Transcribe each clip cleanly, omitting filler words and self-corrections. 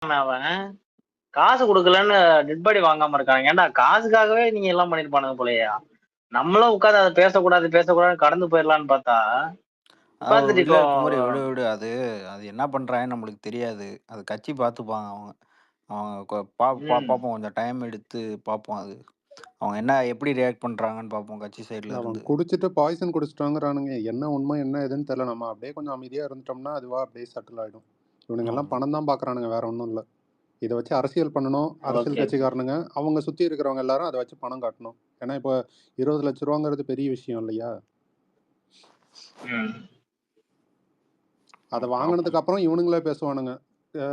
அவன் காசு குடுக்கலன்னு dead body வாங்காம இருக்கான். ஏன்டா காசுக்காகவே நீங்க எல்லாம் பண்ணிருப்பானுங்க போலயா? நம்மளும் உட்கார்ந்து அத பேசக்கூடாதுன்னு கடந்து போயிரலான்னு பார்த்தா, உட்கார்ந்துட்டு இல்ல இப்போ குமரி விடு, விடு. அது அது என்ன பண்றாங்கன்னு நம்மளுக்கு தெரியாது. அது கட்சி பார்த்துப்பாங்க அவங்க. அவங்க ம். பார்ப்போம் கொஞ்சம் டைம் எடுத்து பார்ப்போம் அது. அவங்க என்ன எப்படி ரியாக்ட் பண்றாங்கன்னு பார்ப்போம் கட்சி இல்ல சைடுல அவன் இருந்து. குடிச்சிட்டு பாய்சன் குடிச்சிட்டாங்கிறானுங்க. என்ன உண்மை, என்ன ஏதுன்னு தெரியல. நம்ம அப்படியே கொஞ்சம் அமைதியா இருந்துட்டோம்னா, அதுவா அப்படியே செட்டில் ஆயிடும். இவனுங்கெல்லாம் ஆமா. பணம் தான் பார்க்குறானுங்க, வேற ஒண்ணும் இல்ல. இத வச்சு அரசியல் பண்ணணும். அரசியல் ஓகே, ஓகே. கட்சிக்காரனுங்க, அவங்க சுத்தி இருக்கிறவங்க எல்லாரும் அத வச்சு பணம் காட்டணும். ஏன்னா, இப்போ ரூ. 20,00,000ங்கிறது பெரிய விஷயம் இல்லையா? ம். அத பார்ப்போம். வாங்குனதுக்கு அப்புறம் இவனுங்களே பேசுவானுங்க. அ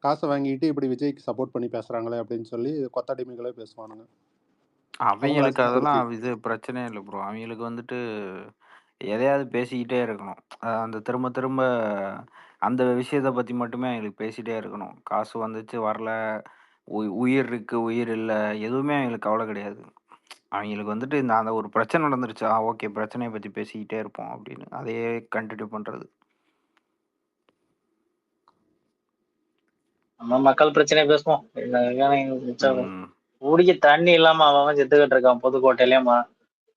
காச வாங்கிட்டு இப்படி விஜய்க்கு சப்போர்ட் பண்ணி பேசுறாங்களே அப்படின்னு சொல்லி கொத்தடிமைகளே பேசுவானுங்க. அவைங்களுக்கு அவங்களாச்சும் திருத்தி. அதெல்லாம் இது பிரச்சனையே இல்ல ப்ரோ. அவைங்களுக்கு வந்துட்டு எதையாவது பேசிக்கிட்டே இருக்கணும். அந்த திரும்ப திரும்ப அந்த விஷயத்த பத்தி மட்டுமே அவைங்களுக்கு பேசிட்டே இருக்கணும். காசு வந்துச்சு, வரல, உயிர் இருக்கு, உயிர் இல்ல, எதுவுமே அவைங்களுக்கு கவல கிடையாது. அவைங்களுக்கு வந்துட்டு இந்த அந்த ஒரு பிரச்சனை நடந்துருச்சு. ஓகே, பிரச்சனைய பத்தி பேசிக்கிட்டே இருப்போம் அப்படின்னு. அதையே கன்டின்யூ பண்றது. நம்ம மக்கள் பிரச்சனைய பேசுவோம். மிச்சம் ம். குடிக்க தண்ணி இல்லாம அவன் செத்துக்கிட்டு இருக்கான் புதுக்கோட்டையிலயும்,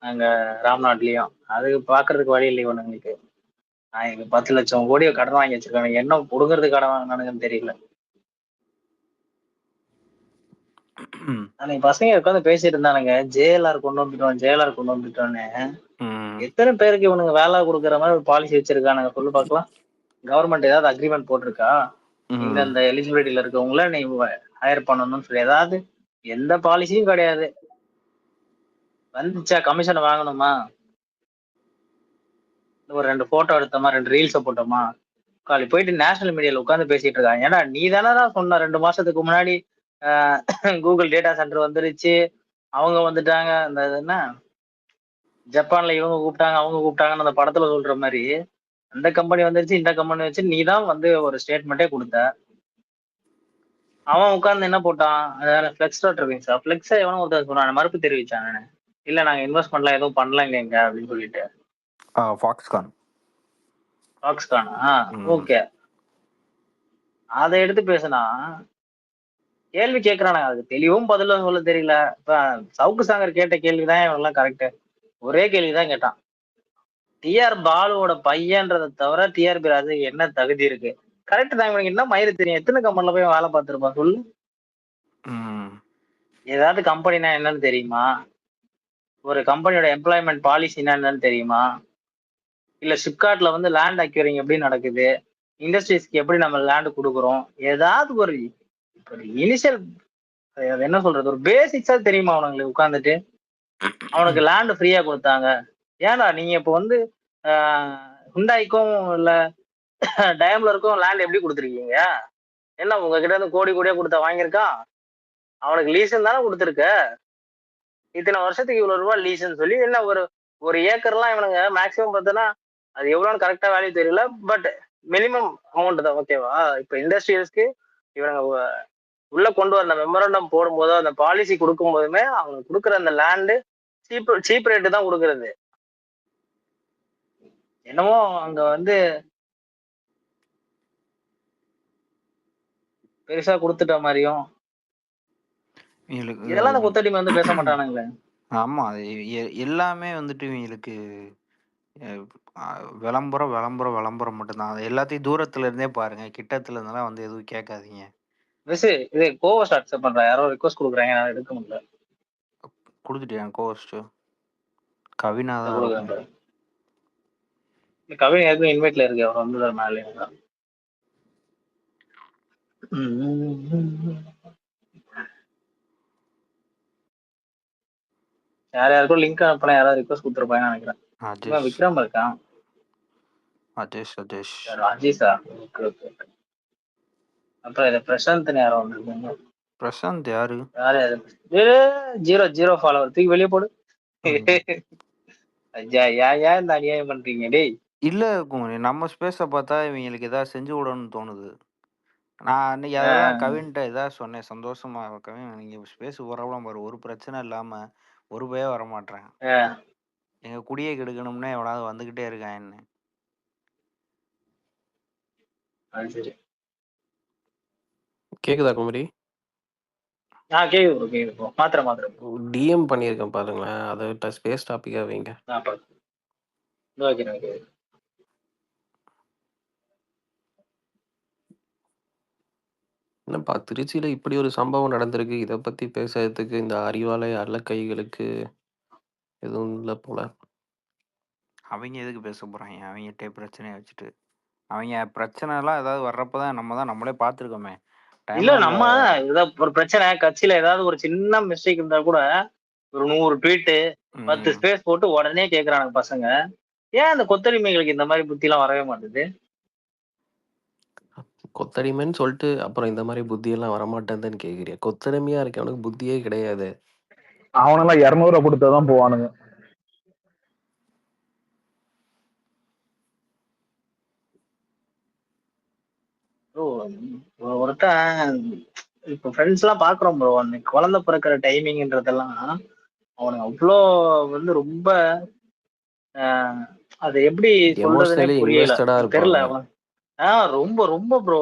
அங்க ராம்நாட்லயும். அது பாக்குறதுக்கு வழி இல்லை இவனுங்களுக்கு. இங்க 10,00,000 கோடிய கடன் வாங்கி வச்சிருக்கானுங்க. என்ன புடுங்குறதுக்கு கடன் வாங்குனானுங்கன்னு தெரியல. அன்னைக்கு பசங்க உட்காந்து பேசிட்டு இருந்தானுங்க. JLR கொண்டு வந்துட்டோம், JLR கொண்டு வந்துட்டோம்ன்னு. ம். எத்தனை பேருக்கு இவனுங்க வேலை குடுக்குற மாதிரி ஒரு பாலிசி வச்சிருக்கானுங்க சொல்லு பார்க்கலாம். கவர்மெண்ட் ஏதாவது அக்ரிமெண்ட் போட்டிருக்கா? ம். இந்தந்த எலிஜிபிலிட்டில இருக்கவங்கள நீ ஹையர் பண்ணணும்னு சொல்லி ஏதாவது எந்த பாலிசியும் கிடையாது. வந்துச்சா கமிஷன் வாங்கணுமா? ஒரு 2 போட்டோ எடுத்தோமா, 2 ரீல்ஸ போட்டோமா, காலி போயிட்டு நேஷனல் மீடியால உட்கார்ந்து பேசிட்டு இருக்காங்க. ஏன்டா நீ தானடா சொன்ன 2 மாசத்துக்கு முன்னாடி அ கூகுள் டேட்டா சென்டர் வந்துருச்சு. அவங்க வந்துட்டாங்க. அந்த இது என்ன ஜப்பான்ல இவங்க கூப்பிட்டாங்க, அவங்க கூப்பிட்டாங்கன்னு அந்த படத்துல சொல்ற மாரி, அந்த கம்பெனி வந்துருச்சு, இந்த கம்பெனி வந்துருச்சு. நீ தான் வந்து ஒரு ஸ்டேட்மெண்ட்டே குடுத்த. அவன் உட்கார்ந்து என்ன போட்டான்? அதான ஃப்ளெக்ஸ் ட்ரிப்பிங்ஸா? ஃப்ளெக்ஸ எவனோ ஒருத்தன் சொன்னானே, மறுப்பு தெரிவிச்சானே. இல்ல நாங்க இன்வெஸ்ட்மென்ட்லாம் எதுவும் பண்ணலங்க இங்க அப்படின்னு சொல்லிட்டு. ஃபாக்ஸ்கான். ஃபாக்ஸ்கானா? ம். ஓகே. அத எடுத்து பேசுனா, கேள்வி கேட்கறானுங்க. அதுக்கு தெளிவும் பதிலும் சொல்ல தெரியல. இப்ப சவுக்கு சங்கர் கேட்ட கேள்வி தான் இவன்லாம் கரெக்ட்டு. ஒரே கேள்வி தான் கேட்டான். டிஆர் பாலுவோட பையன்றத தவிர டிஆர்பி ராஜாக்கு என்ன தகுதி இருக்கு? கரெக்ட் தான். இவனுக்கு என்ன மயிரு தெரியும்? எத்தன கம்பெனில போய் வேலை பார்த்திருப்பான் சொல்லு? ம். ஏதாவது கம்பெனினா என்னன்னு தெரியுமா? ஒரு கம்பெனியோட எம்ப்ளாய்மென்ட் பாலிசினா என்னன்னு தெரியுமா? இல்ல சிப்காட்ல வந்து லேண்ட் அக்யூரிங் எப்படி நடக்குது? இண்டஸ்ட்ரீஸ்க்கு எப்படி நம்ம லேண்ட் குடுக்குறோம்? ஏதாவது ஒரு இனிஷியல் அது என்ன சொல்றது? ஒரு பேசிக்ஸா தெரியுமா அவனுங்களுக்கு உட்கார்ந்துட்டு? அவனுக்கு லேண்ட் ஃப்ரீயா குடுத்தாங்க. ஏன்டா நீங்க இப்ப வந்து ஆ ஹுண்டாய்க்கும் இல்ல டயம்லருக்கும் லேண்ட் எப்படி குடுத்துருக்கீங்க? என்ன உங்ககிட்ட இருந்து கோடி கோடியா குடுத்தா வாங்கியிருக்கான்? அவனுக்கு லீஸ்ன்னு தானே குடுத்துருக்க. இத்தன வருஷத்துக்கு இவ்வளவு ரூபா லீஸ்ன்னு சொல்லி என்ன ஒரு ஒரு ஏக்கர்லாம் இவனுங்க மேக்ஸிமம் பார்த்தன்னா, அது எவ்வளோன்னு கரெக்ட்டா வேல்யூ தெரியல. பட் மினிமம் அமௌண்ட் தான் ஓகேவா? இப்ப இண்டஸ்ட்ரியல்ஸ்க்கு இவனுங்க உள்ள கொண்டு வந்த மெமோரண்டம் போடும்போதோ, அந்த பாலிசி குடுக்கும்போதுமே அவங்க குடுக்குற அந்த லேண்ட் சீப் ரேட் தான் குடுக்குறது. என்னமோ அங்க வந்து பெருசா குடுத்துட்ட மாரியும், இவங்களுக்கு இதெல்லாம் அந்த கொத்தடிமை வந்து பேச மாட்டானுங்களே. ஆமா. அது எல்லாமே வந்துட்டு இவங்களுக்கு அ அ விளம்பரம், விளம்பரம், விளம்பரம் மட்டும்தான். அது எல்லாத்தையும் தூரத்துல இருந்தே பாருங்க. கிட்டத்துல இருந்தெல்லாம் வந்து எதுவும் கேட்காதீங்க. இது கோவஸ்ட் அக்செப்ட் பண்றேன். யாரோ ரிக்வெஸ்ட் குடுக்குறாங்க. என்னால எடுக்க முடியல. குடுத்துட்டியா கோஸ்ட்? கவினா இத தான் குடுக்குறேன் இருக்கும். பாரு. இந்த கவின் ஏற்கனவே இன்வைட்ல இருக்கு. அவர் வந்துருவாரு மேலயே. யாருக்கோ லிங்க் அனுப்புனா யாராவது ரிக்வெஸ்ட் குடுத்துருப்பாங்கன்னு நெனைக்கிறேன். இவன் அஜேஷ். விக்ரம் இருக்கான். அஜேஷ், அஜேஷ். ராஜேஷா? Okay, okay. அப்புறம் இது பிரசாந்த்ன்னு யாரோ வந்திருக்காங்க. பிரசாந்த் யாரு? யாரு அது? ஜீரோ ஜீரோ ஃபாலோவர் தூக்கி வெளிய போடு. ம். ஐயா ஏன் ஏன் இந்த அநியாயம் பண்றீங்க டேய்? இல்ல குமரி. நம்ம ஸ்பேஸ பார்த்தா இவங்களுக்கு ஏதாவது செஞ்சு விடணும்னு தோணுது. நான் அன்னைக்கு ஆ, அததான் கவின்ட்ட இதான் சொன்னேன் சந்தோஷமா. கவின் நீங்க ஸ்பேஸ் வரவலாம் பாரு. ஒரு பிரச்சனை இல்லாம ஒரு பயம் வரமாட்றான். ஆ. எங்க குடிய கெடுக்கணும்னே எவனாவது வந்துகிட்டே இருக்கான்னு. அது சரி. கேக்குதா குமரி? கேக்குது ப்ரோ, கேக்குது ப்ரோ. மாத்திரம் ப்ரோ. டிஎம் பண்ணியிருக்கேன் பாருங்களேன். அதை விட்ட ஸ்பேஸ் டாப்பிக்காக வைங்க. Okay okay. என்னப்பா திருச்சியில இப்படி ஒரு சம்பவம் நடந்திருக்கு, இதை பத்தி பேசுறதுக்கு இந்த அறிவாலய அல்லக்கைகளுக்கு எதுவும் இல்லை போல. அவங்க எதுக்கு பேச போறாங்க? அவங்ககிட்டே பிரச்சனையை வச்சுட்டு அவங்க பிரச்சனைலாம் ஏதாவது வர்றப்பதான் நம்ம தான் நம்மளே பார்த்துருக்கோமே. இல்ல டைம்லைன்ல நம்ம ஏதாவது ஒரு பிரச்சனை கட்சியில ஏதாவது ஒரு சின்ன மிஸ்டேக் இருந்தா கூட ஒரு 100 ட்வீட் 10 ஸ்பேஸ் போட்டு உடனே கேக்குறாங்க பசங்க. ஏன் அந்த கொத்தடிமைகளுக்கு இந்த மாதிரி புத்தி எல்லாம் வரவே மாட்டுது? கொத்தடிமைன்னு சொல்லிட்டு அப்புறம் இந்த மாதிரி புத்தியெல்லாம் வரமாட்டேன்னு கேட்குறியா? கொத்தடிமையா இருக்கவனுக்கு புத்தியே கிடையாது. அவனெல்லாம் 200 ரூபா கொடுத்தாதான் போவானுங்க. ஒருத்தன் இப்ப ஃப்ரெண்ட்ஸ் எல்லாம் பாக்குறோம் ப்ரோ, அன்னைக்கு குழந்தை பிறக்கிற டைமிங்ன்றதெல்லாம் அவனுங்க அவ்வளோ வந்து ரொம்ப அது எப்படி சொல்றதுன்னே எமோஷனலி புரியல, இன்வெஸ்டடா தெரியல. இருப்பாங்க. ரொம்ப ரொம்ப ப்ரோ,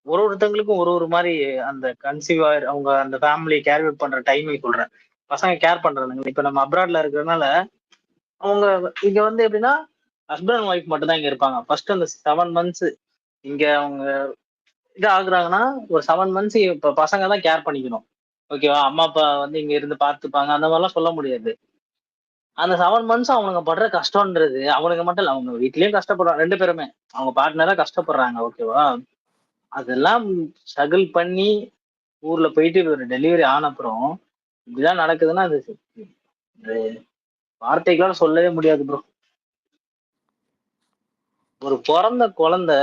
ஒருத்தங்களுக்கும் ஒரு மாதிரி அந்த கன்சீவ் அவங்க அந்த ஃபேமிலி கேர் பண்ற டைமிங் சொல்றேன். பசங்க கேர் பண்றாங்க. இப்ப நம்ம அப்ராட்ல இருக்கிறதுனால அவங்க இங்க வந்து எப்படின்னா ஹஸ்பண்ட் அண்ட் ஒய்ஃப் மட்டும் தான் இங்க இருப்பாங்க. ஃபர்ஸ்ட் அந்த 7 months இங்க அவங்க இது ஆகுறாங்கன்னா ஒரு 7 months இப்ப பசங்க தான் கேர் பண்ணிக்கணும். ஓகேவா? அம்மா அப்பா வந்து இங்க இருந்து பார்த்துப்பாங்க அந்த மாதிரிலாம் சொல்ல முடியாது. அந்த 7 months அவனுங்க படுற கஷ்டம்ன்றது அவனுங்க மட்டும் இல்ல, அவங்க வீட்லயும் கஷ்டப்படுறாங்க 2 பேருமே. அவங்க பார்ட்னரா கஷ்டப்படுறாங்க. ஓகேவா? அதெல்லாம் ஸ்ட்ரகிள் பண்ணி ஊர்ல போயிட்டு ஒரு டெலிவரி ஆன அப்புறம் இப்படிதான் நடக்குதுன்னா அது வார்த்தைகளால சொல்லவே முடியாது ப்ரோ. ஒரு பிறந்த குழந்தை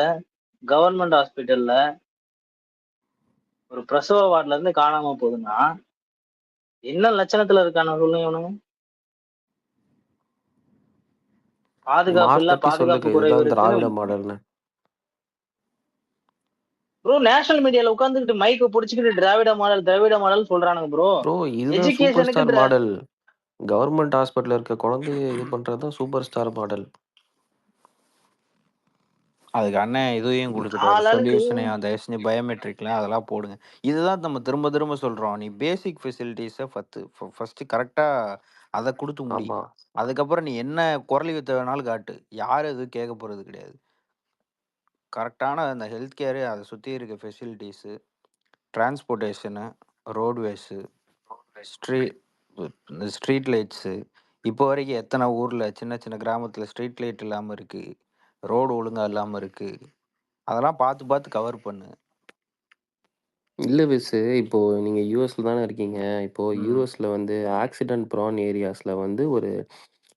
கவர்மெண்ட் ஹாஸ்பிட்டல்ல ஒரு பிரசவ வார்டுல இருந்து காணாம போகுதுன்னா என்ன லட்சணத்துல இருக்கான சொல்லுங்க இவனுங்க? பாதுகாப்பு இல்ல, மார்த்தட்டி பாதுகாப்பு சொல்லுங்க, குறைவு இதுதான் இருக்குன்னு திராவிட மாடல்னு. ப்ரோ நேஷனல் மீடியால உட்காந்துக்கிட்டு மைக்க புடிச்சுக்கிட்டு திராவிட மாடல் திராவிட மாடல் சொல்றானுங்க ப்ரோ. ப்ரோ இதுதான் சூப்பர் எஜுகேஷனுக்கு ஸ்டார் மாடல். கவர்மெண்ட் ஹாஸ்பிட்டல் இருக்க குழந்தைய இது பண்றது தான் சூப்பர் ஸ்டார் மாடல். அதுக்கு அண்ணன் இதையும் கொடுத்துட்டாரு, ஆளாளுக்கு சொல்யூஷனையும் தயவு செஞ்சு பயோமெட்ரிக்லாம் அதெல்லாம் போடுங்க. இதுதான் நம்ம திரும்ப திரும்ப சொல்றோம். நீ பேசிக் ஃபெசிலிட்டிஸை ஃபர்ஸ்ட் கரெக்டா அதை கொடுத்து முடி. ஆமா, அதுக்கப்புறம் நீ என்ன குரலி வித்த வேணாலும் காட்டு, யாரும் எதுவும் கேட்க போறது கிடையாது. கரெக்டான அந்த ஹெல்த் கேரு, அதை சுற்றி இருக்க facilities, transportation, roadways, street lights. இப்போ வரைக்கும் எத்தனை ஊரில் சின்ன சின்ன கிராமத்தில் ஸ்ட்ரீட் லைட் இல்லாமல் இருக்குது, ரோடு ஒழுங்காக இல்லாமல் இருக்குது. அதெல்லாம் பார்த்து பார்த்து கவர் பண்ணு. இல்லை விசு, இப்போ நீங்க யூஎஸ்ல தானே இருக்கீங்க. இப்போ யூஎஸ்ல வந்து ஆக்சிடென்ட் ப்ரான் ஏரியாஸ்ல வந்து ஒரு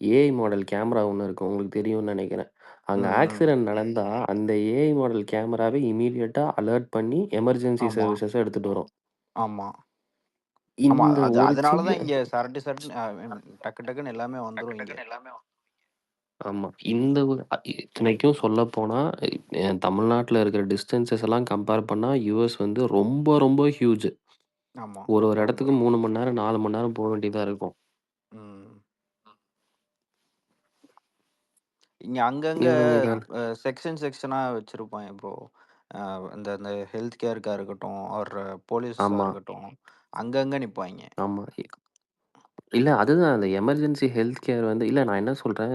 ஏஐ மாடல் கேமரா ஒன்று இருக்கும், உங்களுக்கு தெரியும்னு நினைக்கிறேன். அங்கே ஆக்சிடென்ட் நடந்தா அந்த ஏஐ மாடல் கேமராவை இமீடியட்டா அலர்ட் பண்ணி எமர்ஜென்சி ஆமா சர்வீசஸ் எடுத்துட்டு வரும். ஆமா ஆமா இந்த அது ஒரு அதனால தான் சின்ன இங்கே சரட்டு டக்கு டக்குன்னு எல்லாமே வந்துடும் இங்கே. ஆமா. இந்த ஒரு இத்தனைக்கும் சொல்லப்போனா, தமிழ்நாட்டுல இருக்கிற டிஸ்டன்ஸஸ் எல்லாம் கம்பேர் பண்ணா, யுஎஸ் வந்து ரொம்ப ரொம்ப ஹியூஜ். ஆமா ஒரு ரொம்ப இடத்துக்கு 3 மணி நேரம், 4 மணி நேரம் போக வேண்டியதா இருக்கும். இங்க அங்கங்க இவனுங்க செக்ஷனா வச்சிருப்பாங்க ப்ரோ. இந்த இந்த ஹெல்த் கேருக்கா இருக்கட்டும், ஒரு போலீஸா ஆமா, இருக்கட்டும், அங்கங்க நிப்பாங்க. ஆமா. இல்ல அதுதான் அந்த எமர்ஜென்சி ஹெல்த் கேர் வந்து இல்ல நான் என்ன சொல்றேன்,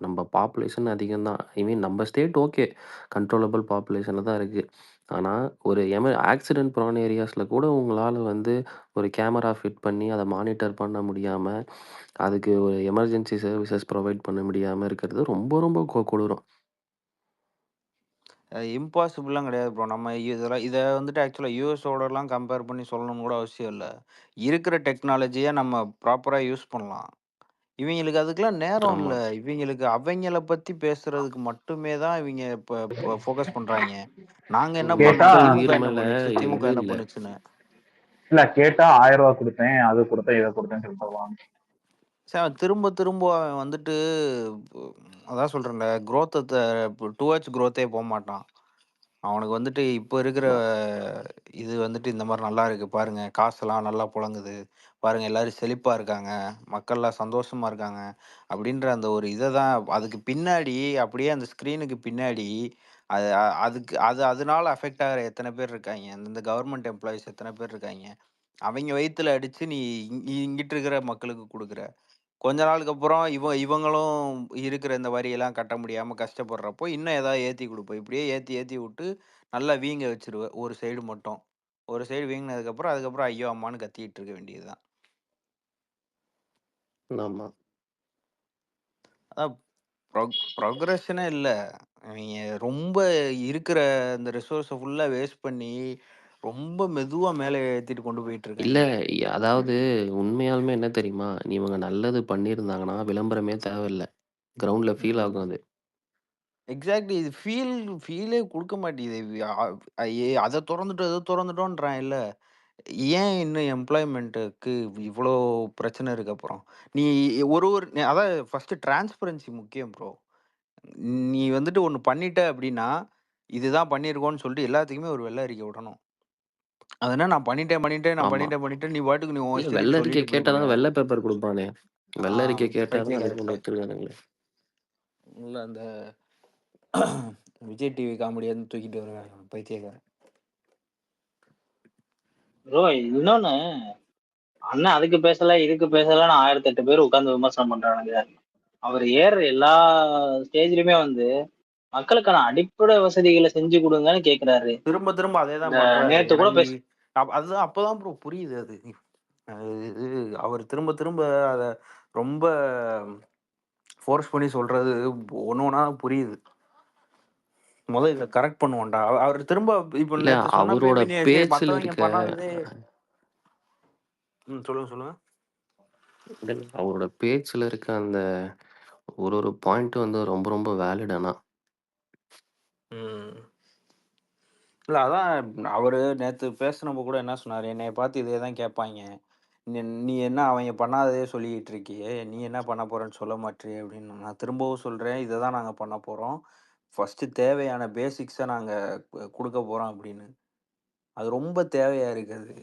நம்ம பாப்புலேஷன் அதிகம் தான். ஐ மீன் நம்ம ஸ்டேட் ஓகே. கண்ட்ரோலபிள் பாப்புலேஷன்ல தான் இருக்கு. ஆனா, ஒரு ஆக்சிடென்ட் ப்ரான் ஏரியாஸ்ல கூட உங்களால வந்து ஒரு கேமரா ஃபிட் பண்ணி அத மானிட்டர் பண்ண முடியாம, அதுக்கு ஒரு எமர்ஜென்சி சர்வீசஸ் ப்ரொவைட் பண்ண முடியாம இருக்கிறது ரொம்ப ரொம்ப கொடூரம். இம்பாசிபிள்லாம் கிடையாது ப்ரோ. நம்ம இதெல்லாம் இதை வந்துட்டு ஆக்சுவலாக யூஎஸோடலாம் கம்பேர் பண்ணி சொல்லணும்னு கூட அவசியம் இல்லை. இருக்கிற டெக்னாலஜியை நம்ம ப்ராப்பராக யூஸ் பண்ணலாம். இவங்களுக்கு அதுக்கெல்லாம் நேரம் ஆமா. இல்லை. இவங்களுக்கு அவங்கள பற்றி பேசுறதுக்கு மட்டுமே தான் இவங்க இப்போ ஃபோக்கஸ் பண்ணுறாங்க. நாங்கள் என்ன கேட்டா பண்ணோம், மக்கள் திமுக உயிர் என்ன மேல பண்ணுச்சு, இது திமுக என்ன இல்ல. பண்ணுச்சுன்னு. இல்ல கேட்டா 1000 ரூபா கொடுத்தேன், அது கொடுத்தேன், இதை கொடுத்தேன்னு சொல்லிட்டு வருவாங்க. சரி, அவன் திரும்ப திரும்ப அவன் வந்துட்டு அதான் சொல்கிறேன்ல, க்ரோத்தை டுவர்ட்ஸ் க்ரோத்தே போக மாட்டான். அவனுக்கு வந்துட்டு இப்போ இருக்கிற இது வந்துட்டு இந்த மாதிரி நல்லா இருக்கு பாருங்க, காசெல்லாம் நல்லா புழங்குது பாருங்க, எல்லாரும் செழிப்பா இருக்காங்க, மக்கள்லாம் சந்தோஷமா இருக்காங்க அப்படின்ற அந்த ஒரு இதை தான். அதுக்கு பின்னாடி அப்படியே அந்த ஸ்க்ரீனுக்கு பின்னாடி அதனால அஃபெக்ட் ஆகிற எத்தனை பேர் இருக்காங்க, அந்த கவர்மெண்ட் எம்ப்ளாயிஸ் எத்தனை பேர் இருக்காங்க, அவங்க வயித்துல அடிச்சு நீ இங்கிட்டு இருக்கிற மக்களுக்கு கொடுக்குற. கொஞ்ச நாளுக்கு அப்புறம் இவங்களும் இருக்கிற இந்த வரியெல்லாம் கட்ட முடியாம கஷ்டப்படுறப்போ இன்னும் ஏதாவது ஏத்தி கொடுப்போம். இப்படியே ஏத்தி ஏத்தி விட்டு நல்லா வீங்க வச்சிருவேன் ஒரு சைடு மட்டும். ஒரு சைடு வீங்கினதுக்கப்புறம் அதுக்கப்புறம் ஐயோ அம்மான்னு கத்திக்கிட்டு இருக்க வேண்டியதுதான். ஆமா. அதான் ப்ரொக்ரஷனே இல்லை. அவங்க ரொம்ப இருக்கிற இந்த ரிசோர்ஸை ஃபுல்லாக வேஸ்ட் பண்ணி ரொம்ப மெதுவா மேலே ஏற்றிட்டு கொண்டு போயிட்டு இல்ல இருக்காங்க. அதாவது உண்மையாலுமே என்ன தெரியுமா? இவங்க நல்லது பண்ணியிருந்தாங்கன்னா, விளம்பரமே தேவையில்ல. கிரவுண்ட்ல ஃபீல் ஆகும் அது. எக்ஸாக்ட்லி. இது ஃபீலே கொடுக்க மாட்டேங்குது. அதை திறந்துட்டோன்றான் இல்லை. ஏன் இன்னும் எம்ப்ளாய்மெண்ட்டுக்கு இவ்வளோ பிரச்சனை இருக்கு? அப்புறம் நீ அதான் ஃபர்ஸ்ட் டிரான்ஸ்பரன்சி முக்கியம் ப்ரோ. நீ வந்துட்டு ஒன்று பண்ணிட்ட அப்படின்னா இதுதான் பண்ணியிருக்கோன்னு சொல்லிட்டு எல்லாத்துக்குமே ஒரு வெள்ளை அறிக்கை விடணும். அதனால நான் பண்ணிட்டேன் ஆமா. நீ பாட்டுக்கு நீ உன் இல்ல இஷ்டத்துக்கு வெள்ள அறிக்கை சொல்லிட்டு கேட்டா தான் போயிடுவேன். வெள்ள பேப்பர் குடுப்பானே. வெள்ள அறிக்கை கேட்டா தான் பைத்தியக்கார. அது கொண்டு வச்சிருக்கானுங்களே. இல்லை அந்த விஜய் டிவி காமெடியான்னு தூக்கிட்டு வருவாங்க பைத்தியக்காரன். ப்ரோ இன்னொன்னு, அண்ணன் அதுக்கு பேசல இதுக்கு பேசலன்னு 1008 பேர் உட்கார்ந்து விமர்சனம் பண்றானுங்க. அவர் ஏறுற எல்லா ஸ்டேஜ்லயுமே வந்து மக்களுக்கான அடிப்படை வசதிகளை செஞ்சு கொடுங்கன்னு கேக்குறாரு. திரும்ப திரும்ப அதே தான் இந்த பண்றாரு. நேத்து கூட எனக்கு அதுதான் அப்பதான் ப்ரோ புரியுது. அது அவர் திரும்ப திரும்ப அத ரொம்ப ஃபோர்ஸ் பண்ணி சொல்றது ஒண்ணு ஒண்ணா புரியுது. முதல்ல இதை கரெக்ட் பண்ணுவோம்டா. அவர் திரும்ப இப்ப இல்ல நேத்து சொன்னப்ப அவரோட சரி பேச்சுல மத்தவங்க இருக்க பண்ணாததே. சொல்லுங்க. இல்ல, அவரோட பேச்சுல இருக்க அந்த ஒரு பாயிண்ட் வந்து ரொம்ப ரொம்ப வேலிட். ஆனா இல்ல அதான் அவரு நேத்து பேசுனப்ப கூட என்ன சொன்னாரு, என்னைய பார்த்து இதே தான் கேட்பாங்க. நீ என்ன அவங்க பண்ணாததே சொல்லிட்டு இருக்கியே, நீ என்ன பண்ண போறேன்னு சொல்ல மாட்டியே அப்படின்னு. நான் திரும்பவும் சொல்றேன், இதை தான் நாங்க பண்ண போறோம். ஃபர்ஸ்ட் தேவையான பேசிக்ஸை நாங்க கொடுக்க போறோம் அப்படின்னு. அது ரொம்ப தேவையா இருக்குது.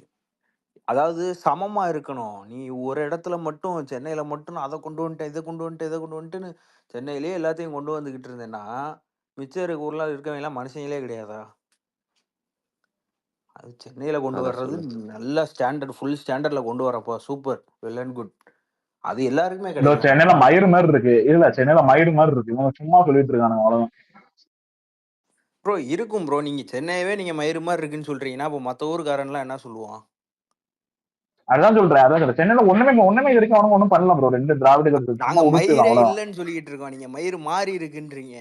அதாவது சமமா இருக்கணும். நீ ஒரு இடத்துல மட்டும் சென்னையில மட்டும் அதை கொண்டு வந்துட்டேன் இதை கொண்டு வந்துட்டுன்னு சென்னையிலேயே எல்லாத்தையும் கொண்டு வந்துகிட்டு இருந்தேன்னா மிச்சம் இருக்க ஊர்ல இருக்கவங்க எல்லாம் மனுஷங்களே கிடையாதா? அது சென்னையில கொண்டு அதான் வர்றது சொல்லு. நல்ல ஸ்டாண்டர்ட் ஃபுல் ஸ்டாண்டர்ட்ல கொண்டு வரப்போ சூப்பர் வெல் அண்ட் குட். அது எல்லாருக்குமே இதோ கிடைக்கும். சென்னையில மயிறு மாதிரி இருக்கு. இல்ல சென்னையில மயிறு மாதிரி இருக்கு. இவங்க சும்மா சொல்லிட்டு இருக்கானுங்க, அவ்வளவுதான். ப்ரோ இருக்கும் ப்ரோ. நீங்க சென்னையவே நீங்க மயிறு மாதிரி இருக்குன்னு சொல்றீங்கன்னா அப்போ மற்ற ஊருக்காரன்லாம் என்ன சொல்லுவான்? அதான் சொல்றேன். சென்னையில ஒண்ணுமே இது வரைக்கும் அவனுங்க ஒண்ணும் பண்ணல ப்ரோ. 2 திராவிட கட்சி நாங்க சும்மா உடுத்து மயிரே அவ்வளவுதான். இல்லைன்னு சொல்லிக்கிட்டு இருக்கோம், நீங்க மயிறு மாறி இருக்குன்றீங்க.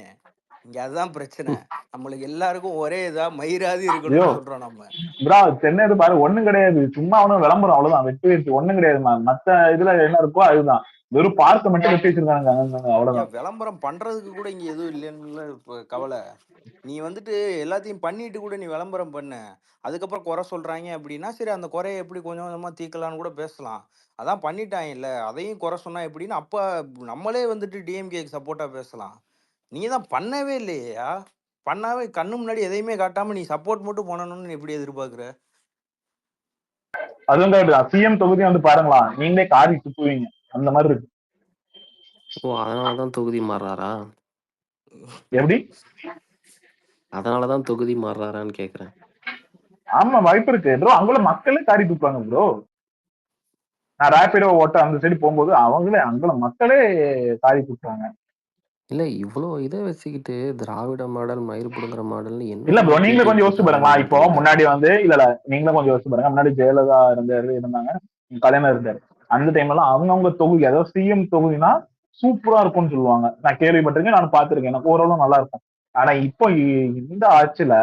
இங்க அதுதான் பிரச்சனை. நம்மளுக்கு எல்லாருக்கும் ஒரே இதா மயிராது ஐயோ இருக்கணும்னு சொல்றோம் நம்ம. ப்ரோ, சென்னை பாரு ஒண்ணும் கிடையாது. சும்மா அவனும் விளம்பரம் அவ்வளவுதான். வெட்டி வச்சு ஒண்ணும் கிடையாது. மத்த இதுல என்ன இருக்கோ அதுதான். வெறும் பார்க்க மட்டும் வெட்டி வச்சிருக்காங்க அவ்வளவுதான். விளம்பரம் பண்றதுக்கு கூட இங்க எதுவும் இல்லைன்னு கவலை. நீ வந்துட்டு எல்லாத்தையும் பண்ணிட்டு கூட நீ விளம்பரம் பண்ண, அதுக்கப்புறம் குறை சொல்றாங்க அப்படின்னா சரி அந்த குறையை எப்படி கொஞ்சம் கொஞ்சமா தீர்க்கலாம்னு கூட பேசலாம். அதான் பண்ணிட்டாங்க இல்ல, அதையும் குறை சொன்னா எப்படின்னு அப்ப நம்மளே வந்துட்டு டிஎம்கேக்கு சப்போர்ட்டா பேசலாம். நீ தான் பண்ணவே இல்லையா? பண்ணாவே கண்ணு முன்னாடி எதையுமே காட்டாம நீ சப்போர்ட் மட்டும் பண்ணணும்னு எப்படி எதிர்பார்க்குற? அதுவும் கரெக்ட் தான். சிஎம் தொகுதி வந்து பாருங்களா, நீங்களே காரி துப்புவீங்க அந்த மாதிரி இருக்கு. ஓ அதனாலதான் தொகுதி மாறுறாரா? எப்படி? அதனாலதான் தொகுதி மாறுறாரான்னு கேக்குறேன். ஆமா, வாய்ப்பு இருக்கு ப்ரோ. அங்குள்ள மக்களே காரி துப்பாங்க ப்ரோ. நான் ரேபிடோ ஓட்ட அந்த சைடு போகும்போது அவங்களே அங்குள்ள மக்களே காரி துப்புவாங்க. இல்ல இவ்வளோ இதை வச்சுக்கிட்டு திராவிட மாடல் மயிர் புடுங்குற மாடல்னு இல்ல என்ன ப்ரோ, நீங்களே கொஞ்சம் கேட்டுட்டு யோசிச்சு பாருங்களா. இருக்காங்கன்னு இப்போ தெரியல. முன்னாடி வந்து இல்ல நீங்களும் கொஞ்சம் யோசிச்சு பாருங்க. முன்னாடி ஜெயலலிதா இருந்தாங்க, கலைஞர் இருந்தாரு. அந்த டைம்ல எல்லாம் அவங்கவுங்க தொகுதி, அதாவது சிஎம் தொகுதினா சூப்பரா இருக்கும்னு சொல்லுவாங்க. நான் கேள்விப்பட்டிருக்கேன், நான் பார்த்திருக்கேன். எனக்கு ஓரளவு நல்லா இருக்கும். ஆனா இப்போ இந்த ஆட்சியில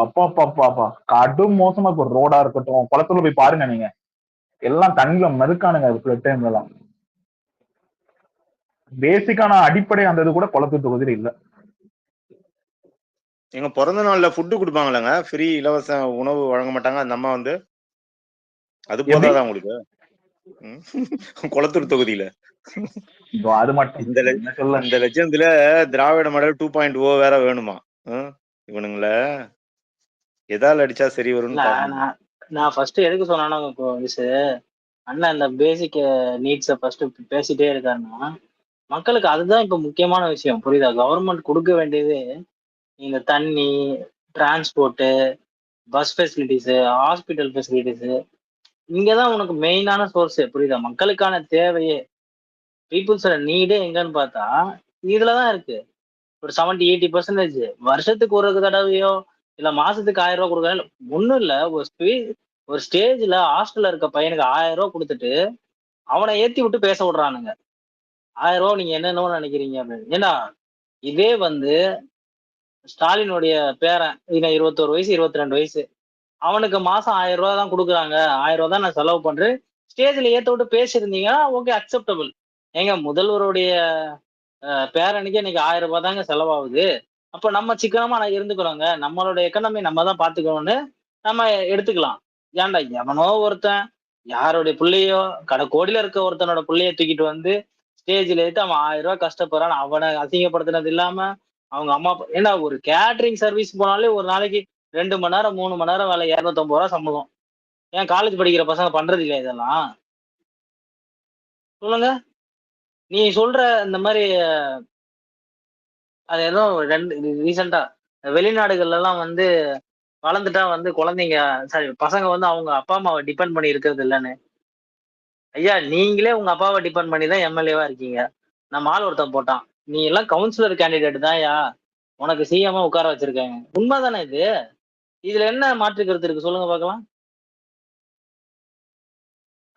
அப்பா கடும் மோசமா இருக்கும். ரோடா இருக்கட்டும், குளத்துல போய் பாருங்க நீங்க, எல்லாம் தண்ணியில மறுக்கானுங்க ஃபிளட் டைம்ல எல்லாம். பேசிக்கான அடிப்படை அந்த இது கூட குளத்தூர் தொகுதியில இல்ல. எங்க பிறந்த நாள்ல ஃபுட்டு கொடுப்பாங்களேங்க, ஃப்ரீ இலவச உணவு வழங்க மாட்டாங்க அந்த அம்மா வந்து? அது எப்படி? போதாதா உங்களுக்கு? குளத்தூர் தொகுதியில இப்போ அது மட்டும் என்ன சொல்ல. இந்த லட்சத்துல திராவிட மாடல் 2.0 வேற வேணுமா? இவனுங்கள எதால அடிச்சா சரி வரும்னு இல்ல பாக்கணும். நான் ஃபர்ஸ்ட் எதுக்கு சொன்னா அண்ணன் இந்த பேசிக் நீட்ஸை ஃபர்ஸ்ட் பேசிட்டே இருக்காருன்னா மக்களுக்கு அதுதான் இப்ப முக்கியமான விஷயம். புரியுதா? கவர்மெண்ட் கொடுக்க வேண்டியது இந்த தண்ணி, transport, bus facilities, hospital facilities, இங்கதான் உனக்கு மெயினான சோர்ஸ். புரியுதா? மக்களுக்கான தேவையே, பீப்புள்ஸோட நீடே எங்கன்னு பார்த்தா இதுலதான் இருக்கு. ஒரு 70-80% வருஷத்துக்கு ஒரு தடவையோ இல்ல மாசத்துக்கு 1000 ரூபாய் கொடுக்குறாங்க. ஒண்ணும் இல்ல, ஒரு ஸ்டேஜ்ல ஹாஸ்டல்ல இருக்க பையனுக்கு 1000 ரூபாய் கொடுத்துட்டு அவனை ஏத்தி விட்டு பேச விடுறானுங்க. 1000 ரூபாய் நீங்க என்னென்னமோ நினைக்கிறீங்க அப்படின்னு. ஏன்னா இதே வந்து ஸ்டாலினுடைய பேரன், 21 வயசு 22 வயசு, அவனுக்கு மாசம் 1000 ரூபாய் தான் கொடுக்குறாங்க, 1000 ரூபாய் தான் நான் செலவு பண்றேன், ஸ்டேஜ்ல ஏத்த விட்டு பேசியிருந்தீங்கன்னா ஓகே, அக்செப்டபிள். ஏங்க, முதல்வருடைய பேரனுக்கு இன்னைக்கு 1000 ரூபாய் தாங்க செலவாகுது. அப்ப நம்ம சிக்கனமா நான் இருந்துக்கிறோங்க, நம்மளோட எக்கனாமி நம்ம தான் பாத்துக்கணும்னு நம்ம எடுத்துக்கலாம். ஏன்டா எவனோ ஒருத்தன் யாருடைய பிள்ளையோ கோடியில இருக்க ஒருத்தனோட பிள்ளைய தூக்கிட்டு வந்து ஸ்டேஜ்ல ஏத்து அவன் 1000 ரூபாய் கஷ்டப்படுறான், அவனை அசிங்கப்படுத்தினது இல்லாம அவங்க அம்மா அப்பா. ஏன்னா ஒரு கேட்டரிங் சர்வீஸ் போனாலே ஒரு நாளைக்கு 2 மணி நேரம் 3 மணி நேரம் வேலை, 250 ரூபாய் சம்பளம். ஏன் காலேஜ் படிக்கிற பசங்க பண்றது இல்லையா இதெல்லாம்? சொல்லுங்க. நீ சொல்ற இந்த மாதிரி அது ஏதோ ரீசெண்டா வெளிநாடுகள்ல எல்லாம் வந்து வளர்ந்துட்டா வந்து குழந்தைங்க, சாரி பசங்க வந்து அவங்க அப்பா அம்மாவை டிபெண்ட் பண்ணி இருக்கிறது இல்லைன்னு. ஐயா, நீங்களே உங்க அப்பாவை டிபெண்ட் பண்ணி தான் எம்எல்ஏவா இருக்கீங்க. நம்ம ஆள் ஒருத்தன் போட்டான், நீ எல்லாம் கவுன்சிலர் கேண்டிடேட் தான் யா, உனக்கு சிஎம்மா உட்கார வச்சிருக்காங்க. உண்மைதானே இது? இதுல என்ன மாற்று கருத்து இருக்கு சொல்லுங்க பார்க்கலாம்.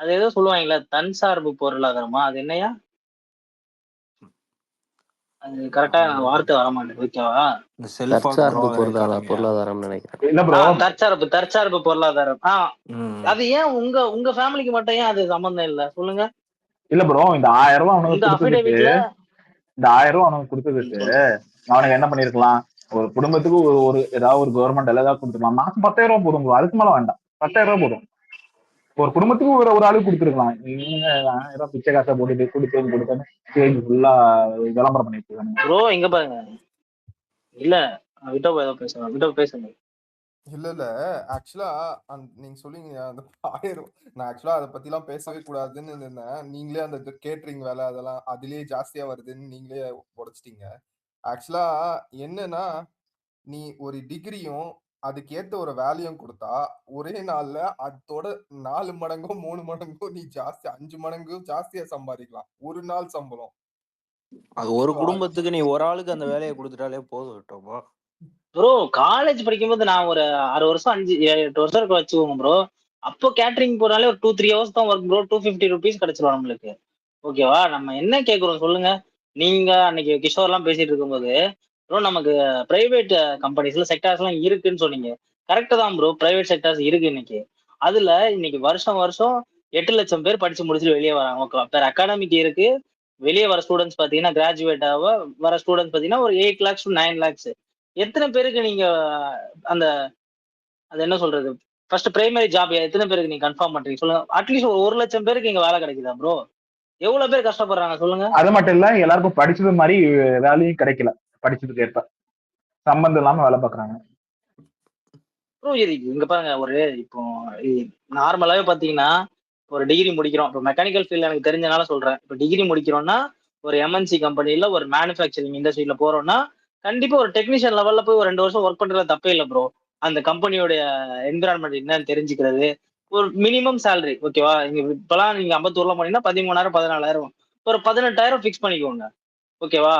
அது ஏதோ சொல்லுவாங்களே தன் சார்பு பொருளாதாரமா, அது என்னையா? அது கரெக்டா அது வார்த்தை வர மாட்டேங்குது, ஓகேவா? இந்த செல்ஃப் தற்சார்பு அக்ரோவரேட்டர்ங்கய்யா. பொருளாதாரம் நினைக்கிறேன். இல்ல ப்ரோ, தற்சார்பு பொருளாதாரம். ம் அது ஏன் உங்க ஃபேமிலிக்கு மட்டும் ஏன் அது சம்பந்தம் இல்ல சொல்லுங்க? இல்ல ப்ரோ, இந்த 1000 ரூபாய் அவனுக்கு இந்த கொடுத்ததுக்கு, அபிடேவிட்ல இந்த 1000 ரூபாய் அவனுக்கு கொடுத்ததுக்கு சொல்லுங்க. அவனுக்கு என்ன பண்ணிருக்கலாம்? ஒரு குடும்பத்துக்கு ஒரு ஏதாவது ஒரு கவர்மெண்ட் ஏதாவது கொடுத்துருக்கலாம். மாசம் 10,000 ரூபாய் போதும் bro. அதுக்கு மேல வேண்டாம். 10,000 ரூபாய் போதும். ஒரு குடும்பத்துக்கு ஒரு ஆளுக்கு கொடுத்துருக்கலாம். இவங்க 1000 ரூபாய் பிச்சை காசை போட்டுட்டு கொடுத்தேன்னு ஸ்டேஜ் ஃபுல்லா விளம்பரம் பண்ணிட்டு இருக்காங்க. ப்ரோ இங்க பாருங்க. இல்ல, விட்டோ ஏதோ பேசுறேன், விட்டோ பேசுங்க. இல்ல ஆக்சுவலா நீங்க சொல்லுங்க அந்த 1000. நான் ஆக்சுவலா அதை பத்தி எல்லாம் பேசவே கூடாதுன்னு இருந்தேன். நீங்களே அந்த கேட்டரிங் வேலை அதெல்லாம் அதுலயே ஜாஸ்தியா வருதுன்னு நீங்களே உடைச்சிட்டீங்க. ஆக்சுவலா என்னன்னா, நீ ஒரு டிகிரியும் அதுக்கேத்த ஒரு வேலையும் கொடுத்தா ஒரே நாள்ல அதோட 4 மடங்கோ 3 மடங்கோ நீ ஜாஸ்தி 5 மடங்கோ ஜாஸ்தியா சம்பாதிக்கலாம் ஒரு நாள் சம்பளம். அது ஒரு குடும்பத்துக்கு நீ ஒரு ஆளுக்கு அந்த வேலையை கொடுத்துட்டாலே போதும் விட்டோப்பா. ப்ரோ காலேஜ் படிக்கும்போது நான் ஒரு 6 வருஷம் 5-8 வருஷம் இருக்க வச்சுக்கோங்க ப்ரோ. அப்போ கேட்டரிங் போனாலே ஒரு 2-3 ஹவர்ஸ் தான் ஒர்க் ப்ரோ. 250 ருபீஸ் கிடைச்சிரும் நம்மளுக்கு. ஓகேவா? நம்ம என்ன கேட்குறோம் சொல்லுங்க. நீங்க அன்னைக்கு கிஷோர் எல்லாம் பேசிட்டு இருக்கும்போது ப்ரோ நமக்கு பிரைவேட் கம்பெனிஸ்ல செக்டார்ஸ் எல்லாம் இருக்குன்னு சொன்னீங்க. கரெக்ட் தான் ப்ரோ, பிரைவேட் செக்டார்ஸ் இருக்கு இன்னைக்கு. அதுல இன்னைக்கு வருஷம் வருஷம் 8 லட்சம் பேர் படிச்சு முடிச்சுட்டு வெளியே வராங்க. ஓகே, பெர் அகாடமிக் இருக்கு. வெளியே வர ஸ்டூடெண்ட்ஸ் பாத்தீங்கன்னா கிராஜுவேட் ஆக வர ஸ்டூடெண்ட்ஸ் பாத்தீங்கன்னா ஒரு 8 lakhs to 9 lakhs. எத்தனை பேருக்கு நீங்க அந்த அது என்ன சொல்றது ஃபர்ஸ்ட் பிரைமரி ஜாப் எத்தனை பேருக்கு நீங்க கன்ஃபார்ம் பண்றீங்க சொல்லுங்க? அட்லீஸ்ட் 1 லட்சம் பேருக்கு இங்க வேலை கிடைக்குதா ப்ரோ? எவ்வளவு பேர் கஷ்டப்படுறாங்க சொல்லுங்க? அது மட்டும் இல்ல, எல்லாருக்கும் படிச்சது மாதிரி வேலையும் கிடைக்கல. படிச்சதுக்கு ஏற்ப சம்பந்தம் இல்லாம வேலை பாக்குறாங்க. ப்ரோ இங்க பாருங்க, ஒரு இப்போ நார்மலாவே பாத்தீங்கன்னா ஒரு டிகிரி முடிக்கிறோம். இப்போ மெக்கானிக்கல் ஃபீல்ட் எனக்கு தெரிஞ்சனால சொல்றேன். இப்போ டிகிரி முடிக்கிறோம்னா ஒரு எம்என்சி கம்பெனில ஒரு மேனுஃபேக்சரிங் இண்டஸ்ட்ரியில போறோம்னா கண்டிப்பா ஒரு டெக்னீஷியன் லெவல்ல போய் ஒரு 2 வருஷம் ஒர்க் பண்றது தப்பே இல்லை ப்ரோ. அந்த கம்பெனியோட என்விரான்மெண்ட் என்னன்னு தெரிஞ்சுக்கிறது, ஒரு மினிமம் சேலரி. ஓகேவா? இங்க இப்பெல்லாம் நீங்க 54 போனீங்கன்னா 13,000 14,000, ஒரு 18,000 ஃபிக்ஸ் பண்ணிக்கோங்க. ஓகேவா?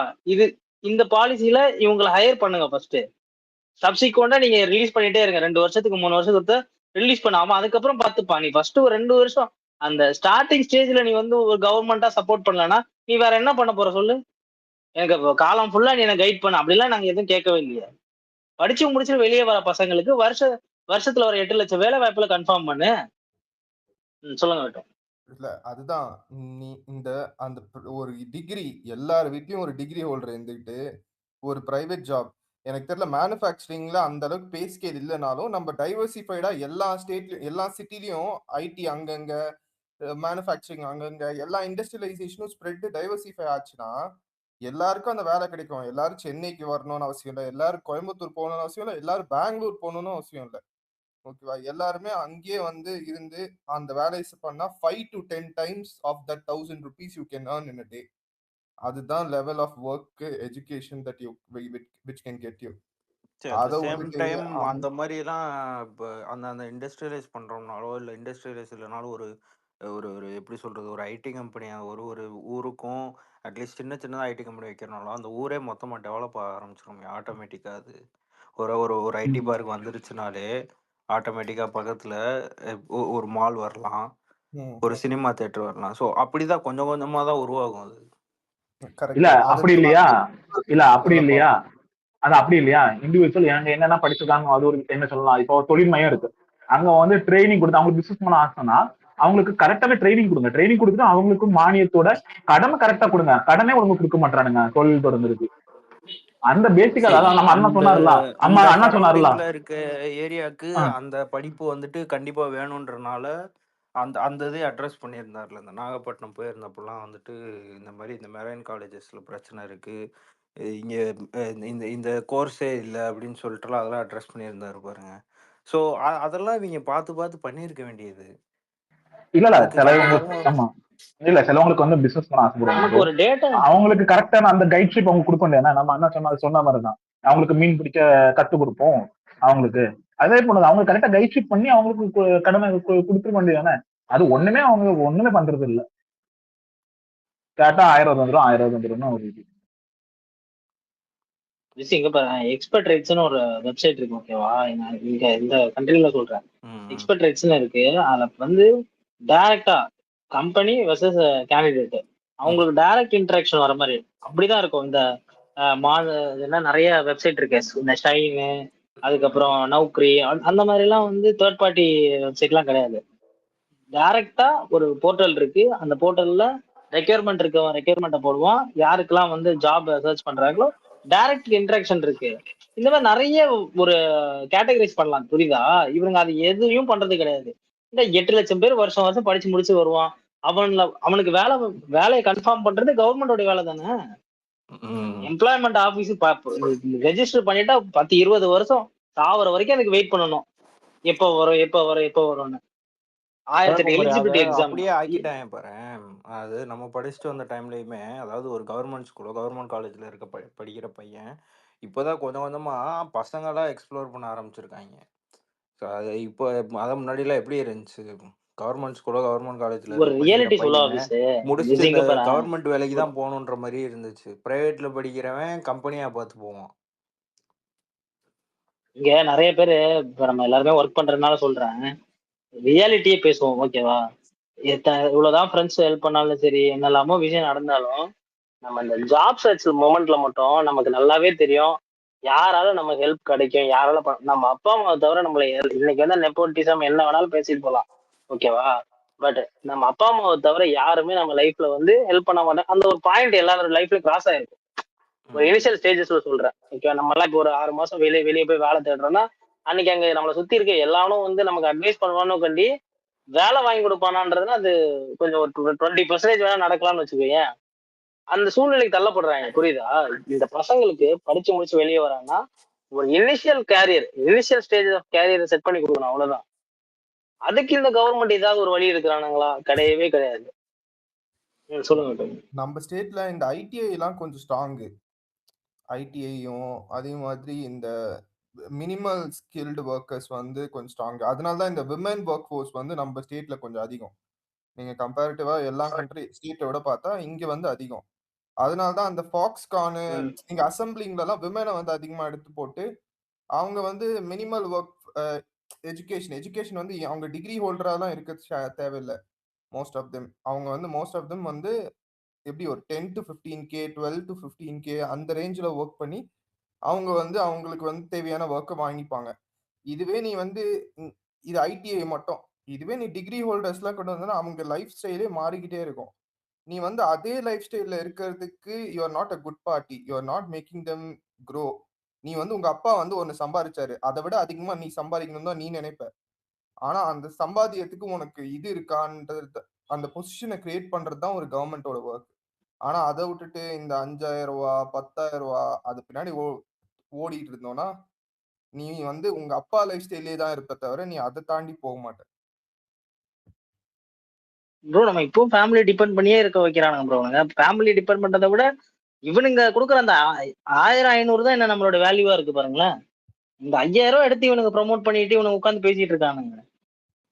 இந்த பாலிசியில இவங்களை ஹையர் பண்ணுங்க ஃபர்ஸ்ட். சப்சிக்வெண்டா நீங்க ரிலீஸ் பண்ணிட்டே இருங்க. 2 வருஷத்துக்கு 3 வருஷத்துக்கு ரிலீஸ் பண்ணாம அதுக்கப்புறம் பார்த்துப்பா. நீ ஃபர்ஸ்ட் ஒரு 2 வருஷம் அந்த ஸ்டார்டிங் ஸ்டேஜ்ல நீ வந்து ஒரு கவர்மெண்டா சப்போர்ட் பண்ணலன்னா நீ வேற என்ன பண்ண போற சொல்லு? எனக்கு காலம் ஃபுல்லா நீ என்ன கைட் பண்ண அப்படிலாம் நாங்க எதுவும் கேட்கவே இல்லையே. படிச்சு முடிச்சு வெளியே வர பசங்களுக்கு வருஷத்துல ஒரு 8 லட்சம் வேலை வாய்ப்புல கன்ஃபார்ம் பண்ணு. சொல்லுங்க விட்டோம். இல்ல அதுதான். நீ அந்த ஒரு டிகிரி எல்லார் வீட்லயும் ஒரு டிகிரி ஹோல்டர் இருந்துகிட்டு ஒரு பிரைவேட் ஜாப், எனக்கு தெரியல மேனுஃபேக்சரிங்ல அந்த அளவுக்கு பே ஸ்கேல் இல்லைனாலும் நம்ம டைவர்சிஃபைடா எல்லா ஸ்டேட்லயும் எல்லா சிட்டிலையும் ஐடி அங்கங்க, மேனுஃபேக்சரிங் அங்கங்க, எல்லா இண்டஸ்ட்ரியலைசேஷனும் ஸ்ப்ரெட் டைவர்சிஃபை ஆச்சுன்னா எல்லாருக்கும் அந்த வேலை கிடைக்கும். எல்லாரும் சென்னைக்கு வரணும்னு அவசியம் இல்லை, எல்லாரும் கோயம்புத்தூர் போகணும்னு அவசியம் இல்லை, எல்லாரும் பெங்களூர் போகணும்னு அவசியம் இல்லை. ஓகேவா? எல்லாருமே அங்கேயே இருந்து அந்த வேலையை பண்ணா 5 to 10 times of that 1,000 rupees you can earn in a day. அதுதான் level of work education that you which can get you. சரி, அட் த அதை சேம் விட்டுட்டு டைம் அவங்க அந்த மாதிரிலாம் இப்போ அந்த அந்த இண்டஸ்ட்ரியலைஸ் பண்ணுறோம்னாலோ இல்லை இண்டஸ்ட்ரியலைஸ் இல்லைனாலும் ஒரு ஒரு ஒரு எப்படி சொல்கிறது, ஒரு ஐடி கம்பெனியாக ஒரு ஒரு ஊருக்கும் அட்லீஸ்ட் சின்ன சின்னதாக ஐடி கம்பெனி வைக்கிறனாலும் அந்த ஊரே மொத்தமாக டெவலப் ஆக ஆரம்பிச்சிடும் ஆட்டோமேட்டிக்காக. அது ஒரு ஒரு ஒரு ஐடி ம். பார்க் வந்துருச்சுனாலே ஆட்டோமேட்டிக்காக பக்கத்தில் ஒரு மால் வரலாம், ம் ஒரு சினிமா தேட்டர் வரலாம். ஸோ அப்படி தான் கொஞ்சம் கொஞ்சமாக தான் உருவாகும் அது. இல்ல கரெக்ட் அப்படி அதுக்கு இல்லையா இல்ல வந்து அப்படி டெவலப் இல்லையா ஆகும். அது அப்படி இல்லையா இண்டிவிஜுவல் எங்க என்னென்ன படிச்சிருக்காங்க அது ஒரு என்ன சொல்லலாம். இப்போ தொழில் மையம் இருக்கு, அங்க வந்து ட்ரைனிங் கொடுத்து அவங்களுக்கு பிசினஸ் பண்ண ஆசைன்னா அவங்களுக்கு கரெக்டான ட்ரைனிங் கொடுங்க. ட்ரைனிங் கொடுத்துட்டு அவங்களுக்கு மானியத்தோட கடமை கரெக்டா கொடுங்க. கடனே ஒழுங்கு கொடுக்க மாட்டானுங்க தொழில் தொடங்குறதுக்கு. அந்த பேசிக்கா சரி, அதான் நம்ம அண்ணா அந்த சொன்னார்ல, அந்த அண்ணா சொன்னார்ல. சரௌண்டிங்ல இருக்க ஏரியாவுக்கு ஆ, அந்த படிப்பு வந்துட்டு கண்டிப்பா வேணுன்றனால அந்த அந்த இதை அட்ரஸ் பண்ணியிருந்தார்ல. இந்த நாகப்பட்டினம் போயிருந்தப்பெல்லாம் வந்துட்டு இந்த மாதிரி இந்த மெரைன் காலேஜஸ்ல பிரச்சனை இருக்கு, இங்க இந்த இந்த கோர்ஸே இல்லை அப்படின்னு சொல்லிட்டுலாம் அதெல்லாம் அட்ரஸ் பண்ணியிருந்தாரு பாருங்க. ஸோ அதெல்லாம் இவங்க பார்த்து பார்த்து பண்ணியிருக்க வேண்டியது. இல்ல அதுக்கு சிலவங்க காரணம் ஆமா இல்ல சிலவங்களுக்கு வந்து பிசினஸ் பண்ண ஆசைப்படுவாங்க நமக்கு bro. ஒரு டேட்டா அவங்களுக்கு கரெக்டான அந்த கைட்ஷிப் அவங்க கொடுக்க முடியாது. நம்ம அண்ணா சொன்ன மாதிரி தான் அவங்களுக்கு மீன் பிடிக்க கத்து கொடுப்போம் அவங்களுக்கு. அதே போல அவங்க கரெக்டா கைட்ஷிப் பண்ணி அவங்களுக்கு கடமை கொடுத்துட வேண்டியதானே. அது அவங்க ஒண்ணுமே பண்றது இல்ல. கேட்டா 1000 வந்துடும் 1000 வந்துடும் ஒரு இது. இங்க பாருங்க, எக்ஸ்பர்ட் ரைட்ஸ்னு ஒரு வெப்சைட் இருக்கு, ஓகேவா? நான் இங்க இந்த கண்ட்ரில சொல்றேன். ம், எக்ஸ்பர்ட் ரைட்ஸ்னு இருக்கு. அதுல வந்து டைரக்டா கம்பெனி வெர்சஸ் கேண்டிடேட் ம், அவங்களுக்கு டைரக்ட் இன்டராக்ஷன் வர மாதிரி அப்படிதான் இருக்கும். இந்த என்ன நிறைய வெப்சைட் இருக்கு, இந்த ஷைனு, அதுக்கப்புறம் நௌக்ரி, அந்த மாதிரி எல்லாம் வந்து தேர்ட் பார்ட்டி வெப்சைட்லாம் கிடையாது. டைரக்டா ஒரு போர்ட்டல் இருக்கு. அந்த போர்ட்டல்ல ரெக்யர்மெண்ட் இருக்கவன் ரெக்யர்மெண்ட்டை போடுவான். யாருக்கெல்லாம் வந்து ஜாப் சர்ச் பண்றாங்களோ டைரக்ட் இன்டராக்ஷன் இருக்கு. இந்த மாதிரி நிறைய ஒரு கேட்டகரைஸ் பண்ணலாம், புரியுதா? இவங்க அது எதையும் பண்றது கிடையாது. இந்த 8 லட்சம் பேர் வருஷம் வருஷம் படிச்சு முடிச்சு வருவான். அவனுக்கு வேலையை கன்ஃபார்ம் பண்றது கவர்மெண்டோட வேலை தானே. ம். எம்ப்ளாய்மெண்ட் ஆபீஸ் ரெஜிஸ்டர் பண்ணிட்டா 10-20 வருஷம் சாவர வரைக்கும் அதுக்கு வெயிட் பண்ணணும். எப்போ வரும் எப்போ வரும் எப்போ வரும்னு. 1008 குழப்பம் அதை எலிஜிபிலிட்டி எக்ஸாம். அப்படியே ஆக்கிட்டாங்க பாரு. அது நம்ம படிச்சுட்டு வந்த டைம்லயுமே, அதாவது ஒரு கவர்மெண்ட் ஸ்கூலோ கவர்மெண்ட் காலேஜ்ல இருக்க படிக்கிற பையன் இப்போதான் கொஞ்சம் கொஞ்சமா பசங்களாம் எக்ஸ்ப்ளோர் பண்ண ஆரம்பிச்சிருக்காங்க. ஸோ அது இப்போ அதை முன்னாடிலாம் எப்படி இருந்துச்சு, கவர்மெண்ட் ஸ்கூலோ கவர்மெண்ட் காலேஜ்ல ஒரு படிக்கிற ரியாலிட்டி சொல்ல பையன் ஆபீஸ் முடிச்சுட்டு இந்த இங்க பாரு. கவர்மெண்ட் வேலைக்கு தான் போகணுன்ற மாதிரி இருந்துச்சு. பிரைவேட்ல படிக்கிறவன் கம்பெனியா பார்த்து போவான். இங்க நிறைய பேரு, இப்ப நம்ம எல்லாருமே ஒர்க் பண்றதுனால சொல்றேன், ரியாலிட்டியே பேசுவோம், ஓகேவா? இவ்வளவுதான் ஃப்ரெண்ட்ஸ் ஹெல்ப் பண்ணாலும் சரி, என்னெல்லாமோ விஷயம் நடந்தாலும் நம்ம இந்த ஜாப் சர்ச் மொமெண்ட்ல மட்டும் நமக்கு நல்லாவே தெரியும் யாரால நமக்கு ஹெல்ப் கிடைக்கும், யாரால நம்ம அப்பா அம்மாவை தவிர நம்மள இன்னைக்கு வந்து நெப்போட்டிசம் என்ன வேணாலும் பேசிட்டு போலாம், ஓகேவா? பட் நம்ம அப்பா அம்மாவை தவிர யாருமே நம்ம லைஃப்ல வந்து ஹெல்ப் பண்ண மாட்டோம். அந்த ஒரு பாயிண்ட் எல்லாரோட லைஃப்ல கிராஸ் ஆயிருக்கு. ஒரு இனிஷியல் ஸ்டேஜஸ்ல சொல்றேன், ஓகே? நம்ம எல்லாம் இப்போ ஒரு 6 மாசம் வெளியே வெளியே போய் வேலை தேடுறோம்னா அன்னைக்கு அங்க நம்மளை சுத்தி இருக்க எல்லாரும் வந்து நமக்கு அட்வைஸ் பண்ணுவானோ கண்டி வேலை வாங்கி கொடுப்பானான்றதுன்னா அது கொஞ்சம் ஒரு 20% வேணா நடக்கலாம்னு வச்சுக்கோங்க. அந்த சூழ்நிலைக்கு தள்ளப்படுறாங்க, புரியுதா? இந்த பசங்களுக்கு படிச்சு முடிச்சு வெளியே வராங்கன்னா ஒரு இனிஷியல் ஸ்டேஜ் ஆஃப் கேரியரை செட் பண்ணி கொடுக்கணும், அவ்வளவுதான். அதுக்கு இந்த கவர்மெண்ட் ஏதாவது ஒரு வழி இருக்கிறானுங்களா? கிடையவே கிடையாது. சொல்லுங்க டோனி. நம்ம ஸ்டேட்ல இந்த ஐடிஐ எல்லாம் கொஞ்சம் ஸ்ட்ராங்கு. ஐடிஐயும் அதே மாதிரி இந்த மினிமல் ஸ்கில்டு ஒர்க்கர்ஸ் வந்து கொஞ்சம் ஸ்ட்ராங். அதனால தான் இந்த விமன் ஒர்க் ஃபோர்ஸ் வந்து நம்ம ஸ்டேட்ல கொஞ்சம் அதிகம். நீங்க கம்பேரிட்டிவா எல்லா கண்ட்ரி ஸ்டேட்டை விட பார்த்தா இங்க வந்து அதிகம். அதனால தான் அந்த ஃபாக்ஸ்கானு இங்க அசம்பிளிங்லாம் விமனை வந்து அதிகமா எடுத்து போட்டு அவங்க வந்து மினிமல் ஒர்க் எஜுகேஷன் வந்து அவங்க டிகிரி ஹோல்டராலாம் இருக்க தேவையில்லை. மோஸ்ட் ஆஃப் தெம் வந்து எப்படி ஒரு 10 to 15K 12 to 15K அந்த ரேஞ்சில் ஒர்க் பண்ணி அவங்க வந்து அவங்களுக்கு வந்து தேவையான ஒர்க்கை வாங்கிப்பாங்க. இதுவே நீ வந்து இது ஐடிஐ மட்டும், இதுவே நீ டிகிரி ஹோல்டர்ஸ்லாம் கொண்டு வந்தா அவங்க லைஃப் ஸ்டைலே மாறிக்கிட்டே இருக்கும். நீ வந்து அதே லைஃப் ஸ்டைல்ல இருக்கிறதுக்கு you are not a good party, you are not making them grow. நீ வந்து உங்க அப்பா வந்து ஒன்னு சம்பாதிச்சாரு, அதை விட அதிகமா நீ சம்பாதிக்கணும் தான் நீ நினைப்ப. ஆனா அந்த சம்பாத்தியத்துக்கு உனக்கு இது இருக்கான்றது, அந்த பொசிஷனை கிரியேட் பண்றது தான் ஒரு கவர்மெண்டோட ஒர்க். ஆனா அதை விட்டுட்டு இந்த 5000 ரூபா 10,000 ரூபா அது பின்னாடி ஓடிட்டு இருந்தோம்னா நீ வந்து உங்க அப்பா லைஃப் ஸ்டைலே தான் இருப்ப தவிர நீ அதை தாண்டி போக மாட்ட. ப்ரோ நம்ம இப்போ ஃபேமிலி டிபெண்ட் பண்ணியே இருக்க வைக்கிறானுங்க ப்ரோ. ஃபேமிலி டிபெண்ட் பண்றதை விட இவனுங்க கொடுக்குற அந்த 1000-500 தான் என்ன நம்மளோட வேல்யூவா இருக்கு பாருங்களேன். இந்த 5000 எடுத்து இவனுக்கு ப்ரமோட் பண்ணிட்டு இவனுக்கு உட்காந்து பேசிட்டு இருக்கானுங்க.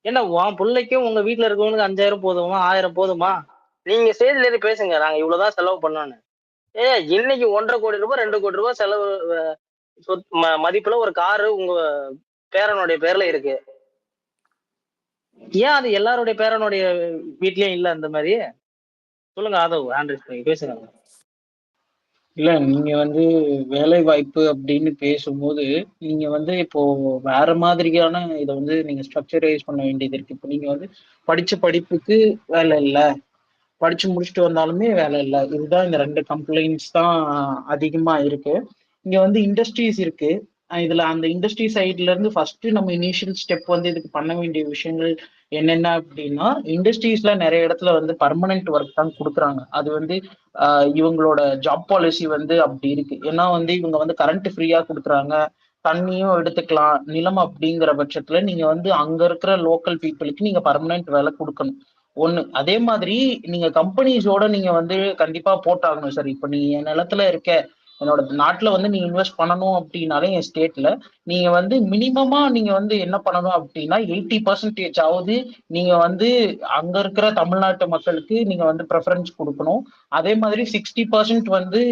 ஏன்னா உன் பிள்ளைக்கும் உங்க வீட்டுல இருக்கவனுக்கு 5000 போதுமா 1000 போதுமா? நீங்க ஸ்டேஜ்ல ஏறி பேசுங்க, நாங்க இவ்வளவுதான் செலவு பண்ணோன்னு. இன்னைக்கு 1.5 கோடி ரூபாய் 2 கோடி ரூபாய் செலவு மதிப்புல ஒரு காரு உங்க பேரனுடைய பேர்ல இருக்கு. ஏன் அது எல்லாருடைய பேரனுடைய வீட்லயும் இல்ல அந்த மாதிரி? சொல்லுங்க ஆதவ், ஆண்ட்ரிஸ் பண்ணி பேசுங்க. இல்ல நீங்க வந்து வேலை வாய்ப்பு அப்படின்னு பேசும்போது நீங்க வந்து இப்போ வேற மாதிரியான இதை வந்து நீங்க ஸ்ட்ரக்சரைஸ் பண்ண வேண்டியது இருக்கு. இப்போ நீங்க வந்து படிச்ச படிப்புக்கு வேலை இல்லை, படிச்சு முடிச்சுட்டு வந்தாலுமே வேலை இல்லை. இதுதான் இந்த 2 கம்ப்ளைண்ட்ஸ் தான் அதிகமா இருக்கு. இங்க வந்து இண்டஸ்ட்ரீஸ் இருக்கு. இதுல அந்த இண்டஸ்ட்ரி சைட்ல இருந்து ஃபர்ஸ்ட் நம்ம இனிஷியல் ஸ்டெப் வந்து இதுக்கு பண்ண வேண்டிய விஷயங்கள் என்னென்ன அப்படின்னா, இண்டஸ்ட்ரீஸ்ல நிறைய இடத்துல வந்து பர்மனன்ட் ஒர்க் தான் கொடுக்குறாங்க. அது வந்து இவங்களோட ஜாப் பாலிசி வந்து அப்படி இருக்கு. ஏன்னா வந்து இவங்க வந்து கரண்ட் ஃப்ரீயா கொடுக்குறாங்க, தண்ணியும் எடுத்துக்கலாம், நிலம் அப்படிங்கிற பட்சத்துல நீங்க வந்து அங்க இருக்கிற லோக்கல் பீப்புளுக்கு நீங்க பர்மனன்ட் வேலை கொடுக்கணும். ஒண்ணு. அதே மாதிரி நீங்க கம்பெனிஸோட நீங்க வந்து கண்டிப்பா போட்டாகணும். சார் இப்ப நீ என் நிலத்துல இருக்க, என்னோட நாட்டுல வந்து நீ இன்வெஸ்ட் பண்ணணும் அப்படின்னாலே என் ஸ்டேட்ல நீங்க வந்து மினிமமா நீங்க வந்து என்ன பண்ணணும் அப்படின்னா 80% ஆவது நீங்க வந்து அங்க இருக்கிற தமிழ்நாட்டு மக்களுக்கு நீங்க வந்து ப்ரெஃபரன்ஸ் கொடுக்கணும். அதே மாதிரி 60% வந்து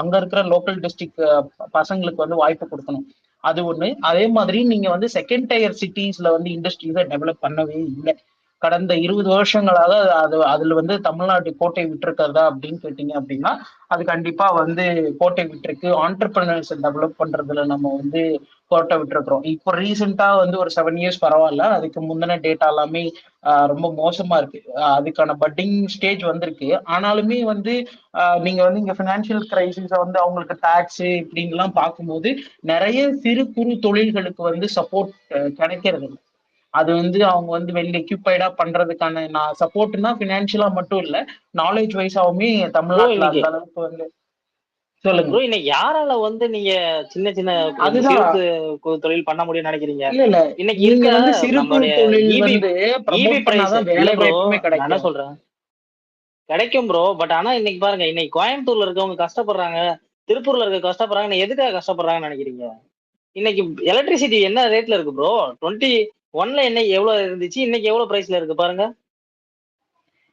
அங்க இருக்கிற லோக்கல் டிஸ்ட்ரிக்ட் பசங்களுக்கு வந்து வாய்ப்பு கொடுக்கணும். அது ஒண்ணு. அதே மாதிரி நீங்க வந்து செகண்ட் டயர் சிட்டிஸ்ல வந்து இண்டஸ்ட்ரீஸை டெவலப் பண்ணவே இல்லை. கடந்த 20 வருஷங்களாக அதுல வந்து தமிழ்நாடு கோட்டை விட்டுருக்கிறதா அப்படின்னு கேட்டீங்க அப்படின்னா அது கண்டிப்பா வந்து கோட்டை விட்டுருக்கு. ஆண்டர்பிரினர்ஸ் டெவலப் பண்றதுல நம்ம வந்து கோட்டை விட்டுருக்கிறோம். இப்போ ரீசெண்டா வந்து ஒரு 7 இயர்ஸ் பரவாயில்ல, அதுக்கு முந்தின டேட்டா எல்லாமே ரொம்ப மோசமா இருக்கு. அதுக்கான பட்டிங் ஸ்டேஜ் வந்திருக்கு. ஆனாலுமே வந்து நீங்க வந்து இங்க பினான்சியல் கிரைசிஸை வந்து அவங்களுக்கு டாக்ஸ் இப்படிங்கெல்லாம் பார்க்கும்போது நிறைய சிறு குறு தொழில்களுக்கு வந்து சப்போர்ட் கிடைக்கிறது. அது வந்து அவங்க வந்து வெல் எக்யூப்பைடா பண்றதுக்கான நான் சப்போர்ட்னா பினான்சியலா மட்டும் இல்ல, நாலேஜ் வைஸாவுமே தமிழ்நாட்டுல அந்த அளவுக்கு வந்து. சொல்லுங்க ப்ரோ, இன்னைக்கு யாரால வந்து நீங்க சின்ன சின்ன அதுதான் சிறு தொழில் பண்ண முடியும்னு நினைக்கிறீங்க? இல்ல இன்னைக்கு நீங்க இருக்க வந்து சிறு குறு நம்மளுடைய தொழில் இபி வந்து இபி ப்ரமோட் பிரைஸ் பண்ணாதான் இல்ல வேலை ப்ரோ, வாய்ப்புமே நான் என்ன கிடைக்கும். சொல்றேன், கிடைக்கும் ப்ரோ. பட் ஆனா இன்னைக்கு பாருங்க, இன்னைக்கு கோயம்புத்தூர்ல இருக்கவங்க கஷ்டப்படுறாங்க, திருப்பூர்ல இருக்க கஷ்டப்படுறாங்க. எதுக்காக கஷ்டப்படுறாங்கன்னு நினைக்கிறீங்க? இன்னைக்கு எலக்ட்ரிசிட்டி என்ன ரேட்ல இருக்கு ப்ரோ? 21ல என்ன எவ்வளவு இருந்துச்சு, இன்னைக்கு எவ்வளவு பிரைஸ்ல இருக்கு பாருங்க.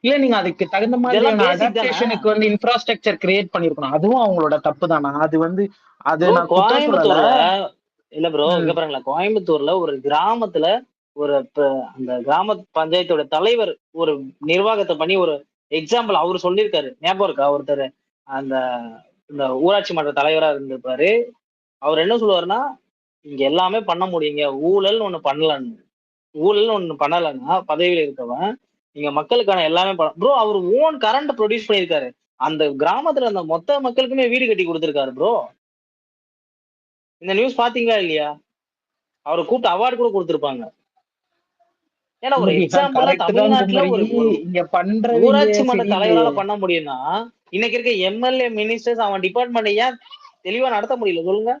இல்ல நீங்க அதுக்கு தகுந்த இதெல்லாம் மாதிரியான பேசிக் தானே அடாப்டேஷனுக்கு வந்து இன்ஃப்ராஸ்ட்ரக்சர் கிரியேட் பண்ணிருக்கணும். அதுவும் அவங்களோட தப்பு தானா? அது வந்து அது ப்ரோ. நான் குத்தம் சொல்லல. கோயம்புத்தூர்ல இல்ல ப்ரோ, இங்க பாருங்களேன், கோயம்புத்தூர்ல ஒரு கிராமத்துல ஒரு அந்த கிராம பஞ்சாயத்தோட தலைவர் ஒரு நிர்வாகத்தை பண்ணி ஒரு எக்ஸாம்பிள் அவர் சொல்லியிருக்காரு, ஞாபகம் இருக்கா? ஒருத்தர் அந்த இந்த ஊராட்சி மன்ற தலைவரா இருந்திருப்பாரு. அவர் என்ன சொல்லுவாருன்னா, இங்க எல்லாமே பண்ண முடியுங்க, ஊழல்னு ஒண்ணு பண்ணலன்னா பதவியில இருக்கவன் இங்க மக்களுக்கான எல்லாமே ப்ரோ. அவர் ஓன் கரண்ட் ப்ரொடியூஸ் பண்ணியிருக்காரு. அந்த கிராமத்துல அந்த மொத்த மக்களுக்குமே வீடு கட்டி கொடுத்திருக்காரு ப்ரோ. இந்த நியூஸ் பாத்தீங்களா இல்லையா? அவரை கூப்பிட்டு அவார்டு கூட கொடுத்திருப்பாங்க. ஏன்னா ஒரு எக்ஸாம்பிளா கரெக்ட் தான் தமிழ்நாட்டுல குமரி. ஒரு இங்க பண்றது இங்க ஊராட்சி மன்ற சரியில்லையே. தலைவரால பண்ண முடியும்னா, இன்னைக்கு இருக்க எம்எல்ஏ மினிஸ்டர்ஸ் அவன் டிபார்ட்மெண்ட் ஏன் தெளிவா நடத்த முடியல சொல்லுங்க?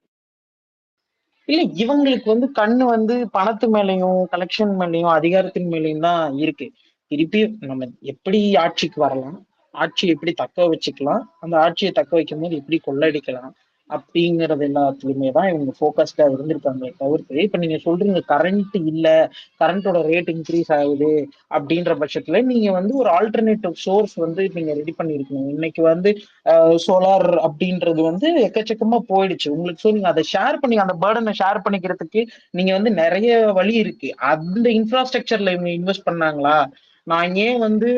இல்ல இவங்களுக்கு வந்து கண்ணு வந்து பணத்து மேலயும் கலெக்ஷன் மேலயும் அதிகாரத்தின் மேலயும் தான் இருக்கு. திருப்பி நம்ம எப்படி ஆட்சிக்கு வரலாம், ஆட்சியை எப்படி தக்க வச்சுக்கலாம், அந்த ஆட்சியை தக்க வைக்கும் போது எப்படி கொள்ளடிக்கலாம் அப்படிங்கறது எல்லாத்துலயுமே தான் இவங்க போக்கஸ்டா இருந்திருக்காங்க. தவிர்த்து இப்ப நீங்க சொல்றீங்க கரண்ட் இல்ல, கரண்டோட ரேட் இன்க்ரீஸ் ஆகுது அப்படின்ற பட்சத்துல நீங்க வந்து ஒரு ஆல்டர்னேட்டிவ் சோர்ஸ் வந்து நீங்க ரெடி பண்ணிருக்கணும். இன்னைக்கு வந்து சோலார் அப்படின்றது வந்து எக்கச்சக்கமா போயிடுச்சு உங்களுக்கு. ஸோ நீங்க அதை ஷேர் பண்ணி அந்த பேர்டனை ஷேர் பண்ணிக்கிறதுக்கு நீங்க வந்து நிறைய வழி இருக்கு. அந்த இன்ஃப்ராஸ்ட்ரக்சர்ல இவங்க இன்வெஸ்ட் பண்ணாங்களா? நான் ஏன் வந்து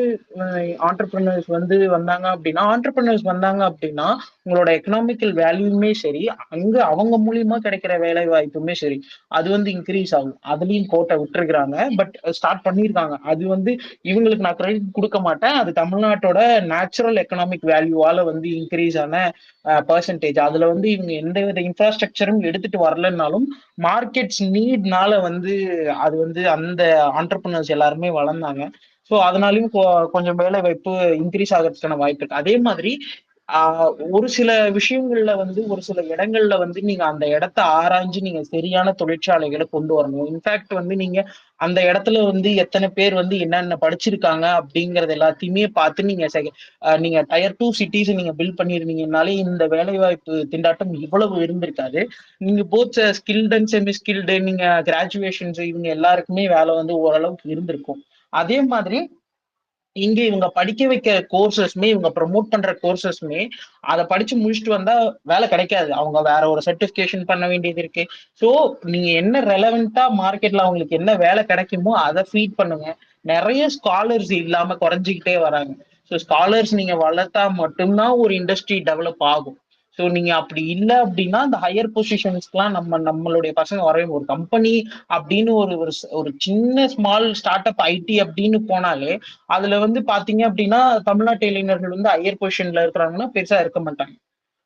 ஆண்டர்பிரினர்ஸ் வந்து வந்தாங்க அப்படின்னா உங்களோட எக்கனாமிக்கல் வேல்யூமே சரி, அங்க அவங்க மூலியமா கிடைக்கிற வேலை வாய்ப்புமே சரி, அது வந்து இன்க்ரீஸ் ஆகும். அதுலயும் கோட்டை விட்டுருக்காங்க. பட் ஸ்டார்ட் பண்ணியிருக்காங்க. அது வந்து இவங்களுக்கு நான் கிரெடிட் கொடுக்க மாட்டேன். அது தமிழ்நாட்டோட நேச்சுரல் எக்கனாமிக் வேல்யூவால வந்து இன்க்ரீஸ் ஆன பர்சன்டேஜ். அதுல வந்து இவங்க எந்த வித இன்ஃப்ராஸ்ட்ரக்சரும் எடுத்துட்டு வரலன்னாலும் மார்க்கெட்ஸ் நீட்னால வந்து அது வந்து அந்த ஆண்டர்பிரினர்ஸ் எல்லாருமே வளர்ந்தாங்க. ஸோ அதனாலையும் கொஞ்சம் வேலை வாய்ப்பு இன்க்ரீஸ் ஆகிறதுக்கான வாய்ப்பு இருக்கு. அதே மாதிரி ஒரு சில விஷயங்கள்ல வந்து ஒரு சில இடங்கள்ல வந்து நீங்க அந்த இடத்த ஆராய்ஞ்சு நீங்க சரியான தொழிற்சாலைகளை கொண்டு வரணும். இன்ஃபேக்ட் வந்து நீங்க அந்த இடத்துல வந்து எத்தனை பேர் வந்து என்னென்ன படிச்சிருக்காங்க அப்படிங்கறது எல்லாத்தையுமே பார்த்து நீங்க டயர் 2 சிட்டிஸ் நீங்க பில்ட் பண்ணிருந்தீங்கனாலே இந்த வேலைவாய்ப்பு திண்டாட்டம் இவ்வளவு இருந்திருக்காது. நீங்க both skilled and semi skilled, நீங்க கிராஜுவேஷன்ஸ், இவங்க எல்லாருக்குமே வேலை வந்து ஓரளவுக்கு இருந்திருக்கும். அதே மாதிரி இங்க இவங்க படிக்க வைக்கிற கோர்சஸ்மே, இவங்க ப்ரமோட் பண்ற கோர்சஸ்மே அதை படிச்சு முடிச்சுட்டு வந்தா வேலை கிடைக்காது. அவங்க வேற ஒரு சர்டிபிகேஷன் பண்ண வேண்டியது இருக்கு. ஸோ நீங்க என்ன ரெலவெண்டா மார்க்கெட்ல அவங்களுக்கு என்ன வேலை கிடைக்குமோ அதை ஃபீட் பண்ணுங்க. நிறைய ஸ்காலர்ஸ் இல்லாம குறைஞ்சிக்கிட்டே வராங்க. ஸோ ஸ்காலர்ஸ் நீங்க வளர்த்தா மட்டும்தான் ஒரு இண்டஸ்ட்ரி டெவலப் ஆகும். ஸோ நீங்க அப்படி இல்லை அப்படின்னா அந்த ஹையர் பொசிஷன்ஸ்க்குலாம் நம்மளுடைய பசங்க வரவே, ஒரு கம்பெனி அப்படின்னு ஒரு ஒரு ஒரு சின்ன ஸ்மால் ஸ்டார்ட் அப் ஐடி அப்படின்னு போனாலே அதுல வந்து பாத்தீங்க அப்படின்னா தமிழ்நாட்டு இளைஞர்கள் வந்து ஹையர் பொசிஷன்ல இருக்கிறாங்கன்னா பெருசா இருக்க மாட்டாங்க.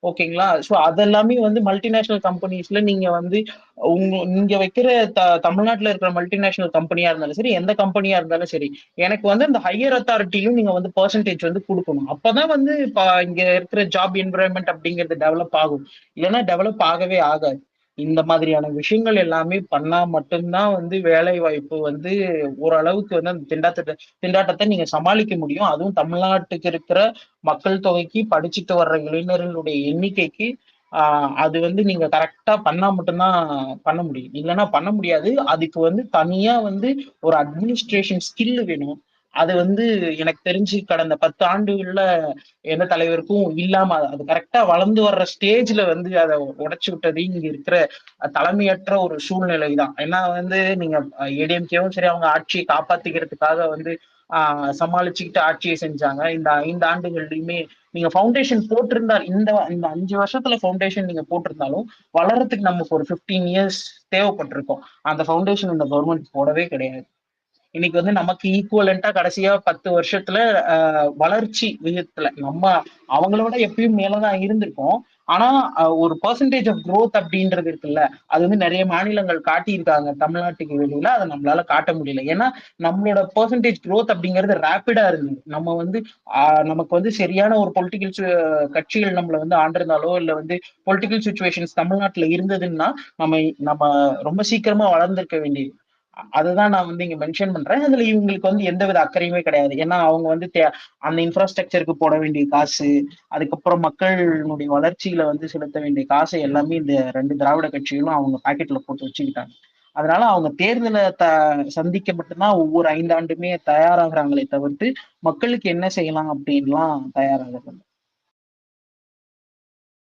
ஓகேங்களா? ஸோ அதெல்லாமே வந்து மல்டிநேஷனல் கம்பெனிஸ்ல நீங்க வந்து நீங்க வைக்கிற தமிழ்நாட்டுல இருக்கிற மல்டிநேஷனல் கம்பெனியா இருந்தாலும் சரி, எந்த கம்பெனியா இருந்தாலும் சரி, எனக்கு வந்து இந்த ஹையர் அத்தாரிட்டியும் நீங்க வந்து பெர்சன்டேஜ் வந்து கொடுக்கணும். அப்பதான் வந்து இங்க இருக்கிற ஜாப் என்விரான்மெண்ட் அப்படிங்கிறது டெவலப் ஆகும். இல்லைன்னா டெவலப் ஆகவே ஆகாது. இந்த மாதிரியான விஷயங்கள் எல்லாமே பண்ணா மட்டும்தான் வந்து வேலை வாய்ப்பு வந்து ஓரளவுக்கு வந்து அந்த திண்டாட்டத்தை நீங்க சமாளிக்க முடியும். அதுவும் தமிழ்நாட்டுக்கு இருக்கிற மக்கள் தொகைக்கு, படிச்சுட்டு வர்ற இளைஞர்களுடைய எண்ணிக்கைக்கு அது வந்து நீங்க கரெக்டா பண்ணா மட்டும்தான் பண்ண முடியும். இல்லைன்னா பண்ண முடியாது. அதுக்கு வந்து தனியா வந்து ஒரு அட்மினிஸ்ட்ரேஷன் ஸ்கில் வேணும். அது வந்து எனக்கு தெரிஞ்சு கடந்த 10 ஆண்டுகள்ல எந்த தலைவருக்கும் இல்லாம அது கரெக்டா வளர்ந்து வர்ற ஸ்டேஜ்ல வந்து அதை உடைச்சு விட்டது இங்க இருக்கிற தலைமையற்ற ஒரு சூழ்நிலை தான். ஏன்னா வந்து நீங்க ஏடிஎம்கேவும் சரி, அவங்க ஆட்சியை காப்பாத்திக்கிறதுக்காக வந்து சமாளிச்சுக்கிட்டு ஆட்சியை செஞ்சாங்க. இந்த 5 ஆண்டுகள்லயுமே நீங்க ஃபவுண்டேஷன் போட்டிருந்தா, இந்த இந்த 5 வருஷத்துல ஃபவுண்டேஷன் நீங்க போட்டிருந்தாலும் வளர்றதுக்கு நமக்கு ஒரு 15 இயர்ஸ் தேவைப்பட்டிருக்கும். அந்த ஃபவுண்டேஷன் இந்த கவர்மெண்ட் போடவே கிடையாது. இன்னைக்கு வந்து நமக்கு ஈக்குவலண்டா கடைசியா 10 வருஷத்துல வளர்ச்சி விகிதத்துல நம்ம அவங்கள விட எப்பயும் மேலதான் இருந்திருக்கோம். ஆனா ஒரு பெர்சன்டேஜ் ஆஃப் growth அப்படின்றது இருக்குல்ல, அது வந்து நிறைய மாநிலங்கள் காட்டியிருக்காங்க. தமிழ்நாட்டுக்கு வெளியில அதை நம்மளால காட்ட முடியல. ஏன்னா நம்மளோட பெர்சன்டேஜ் growth அப்படிங்கிறது ரேபிடா இருக்கு. நம்ம வந்து நமக்கு வந்து சரியான ஒரு பொலிட்டிக்கல் கட்சிகள் நம்மள வந்து ஆண்டிருந்தாலோ இல்ல வந்து பொலிட்டிக்கல் சுச்சுவேஷன்ஸ் தமிழ்நாட்டுல இருந்ததுன்னா நம்ம நம்ம ரொம்ப சீக்கிரமா வளர்ந்திருக்க வேண்டியது. அதுதான் நான் வந்து இங்க மென்ஷன் பண்றேன். அதுல இவங்களுக்கு வந்து எந்தவித அக்கறையுமே கிடையாது. ஏன்னா அவங்க வந்து அந்த இன்ஃப்ராஸ்ட்ரக்சருக்கு போட வேண்டிய காசு, அதுக்கப்புறம் மக்களுடைய வளர்ச்சியில வந்து செலுத்த வேண்டிய காசை எல்லாமே இந்த 2 திராவிட கட்சிகளும் அவங்க பாக்கெட்ல போட்டு வச்சுக்கிட்டாங்க. அதனால அவங்க தேர்தலை சந்திக்க மட்டும்தான் ஒவ்வொரு 5 ஆண்டுமே தயாராகிறாங்களே தவிர்த்து மக்களுக்கு என்ன செய்யலாம் அப்படின்லாம் தயாராகிறது.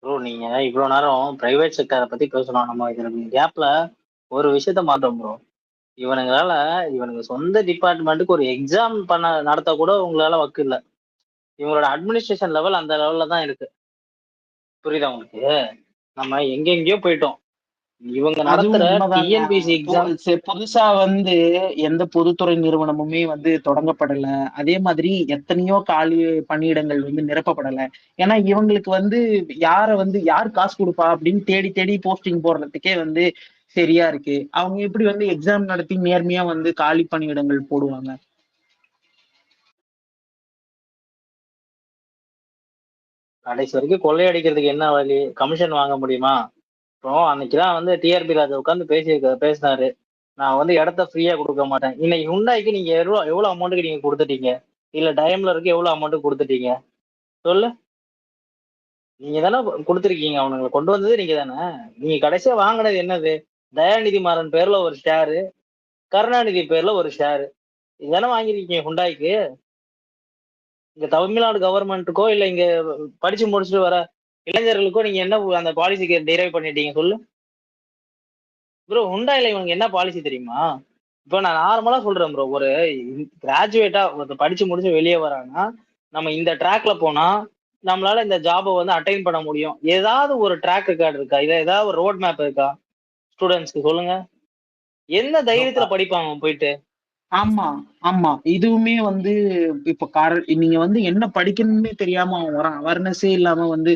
ப்ரோ நீங்க இவ்வளவு நேரம் பிரைவேட் செக்டரை பத்தி பேசணும். நம்ம இதுல கேப்ல ஒரு விஷயத்த மாட்டோம் ப்ரோ. இவனுங்க சொந்த டிபார்ட்மெண்ட்டுக்கு ஒரு எக்ஸாம் நடத்த கூட உங்களால வக்கு இல்லை. இவங்களோட அட்மினிஸ்ட்ரேஷன் லெவல் அந்த லெவல்ல தான் இருக்கு. புரியுதா உங்களுக்கு? நம்ம எங்கெங்கயோ போயிட்டோம். இவங்க நடத்துற டிஎன்பிசி எக்ஸாம் புதுசா வந்து எந்த பொதுத்துறை நிறுவனமுமே வந்து தொடங்கப்படல. அதே மாதிரி எத்தனையோ காலி பணியிடங்கள் வந்து நிரப்பப்படல. ஏன்னா இவங்களுக்கு வந்து யார் காசு கொடுப்பா அப்படின்னு தேடி தேடி போஸ்டிங் போடுறதுக்கே வந்து சரியா இருக்கு. அவங்க எப்படி வந்து எக்ஸாம் நடத்தி நேர்மையா வந்து காலி பணியிடங்கள் போடுவாங்க? கடைசி வரைக்கும் கொள்ளையடிக்கிறதுக்கு என்ன வழி? கமிஷன் வாங்க முடியுமா? அப்புறம் அன்னைக்குதான் வந்து டிஆர்பி ராஜா உட்காந்து பேசினாரு, நான் வந்து இடத்த ஃப்ரீயா கொடுக்க மாட்டேன். இன்னைக்கு ஹுண்டாய்க்கு நீங்க எவ்வளவு அமௌண்ட்டுக்கு நீங்க கொடுத்துட்டீங்க? இல்ல டயம்லருக்கு எவ்வளவு அமௌண்ட் கொடுத்துட்டீங்க? சொல்லு. நீங்க தானே கொடுத்துருக்கீங்க. அவனுங்களை கொண்டு வந்தது நீங்க தானே. நீங்க கடைசியா வாங்கினது என்னது? தயாநிதி மாறன் பேர்ல ஒரு ஷேரு, கருணாநிதி பேர்ல ஒரு ஷேரு, இதுதானே வாங்கிருக்கீங்க ஹுண்டாய்க்கு. இங்க தமிழ்நாடு கவர்மெண்ட்டுக்கோ இல்ல இங்க படிச்சு முடிச்சுட்டு வர இளைஞர்களுக்கோ நீங்க என்ன அந்த பாலிசிக்கு டிரைவ் பண்ணிட்டீங்க சொல்லு ப்ரோ. ஹுண்டாயில இவங்க என்ன பாலிசி தெரியுமா? இப்போ நான் நார்மலா சொல்றேன் ப்ரோ. ஒரு கிராஜுவேட்டா படிச்சு முடிச்சு வெளியே வராங்கன்னா நம்ம இந்த ட்ராக்ல போனா நம்மளால இந்த ஜாபை வந்து அட்டைன் பண்ண முடியும். ஏதாவது ஒரு ட்ராக் ரெக்கார்டு இருக்கா? இதை ஏதாவது ஒரு ரோட் மேப் இருக்கா ஸ்டூடெண்ட்ஸ்க்கு? சொல்லுங்க. என்ன தைரியத்துல படிப்பாங்க போயிட்டு? ஆமா ஆமா, இதுவுமே வந்து இப்ப நீங்க வந்து என்ன படிக்கணும்னே தெரியாம அவன் வரான். அவேர்னஸே இல்லாம வந்து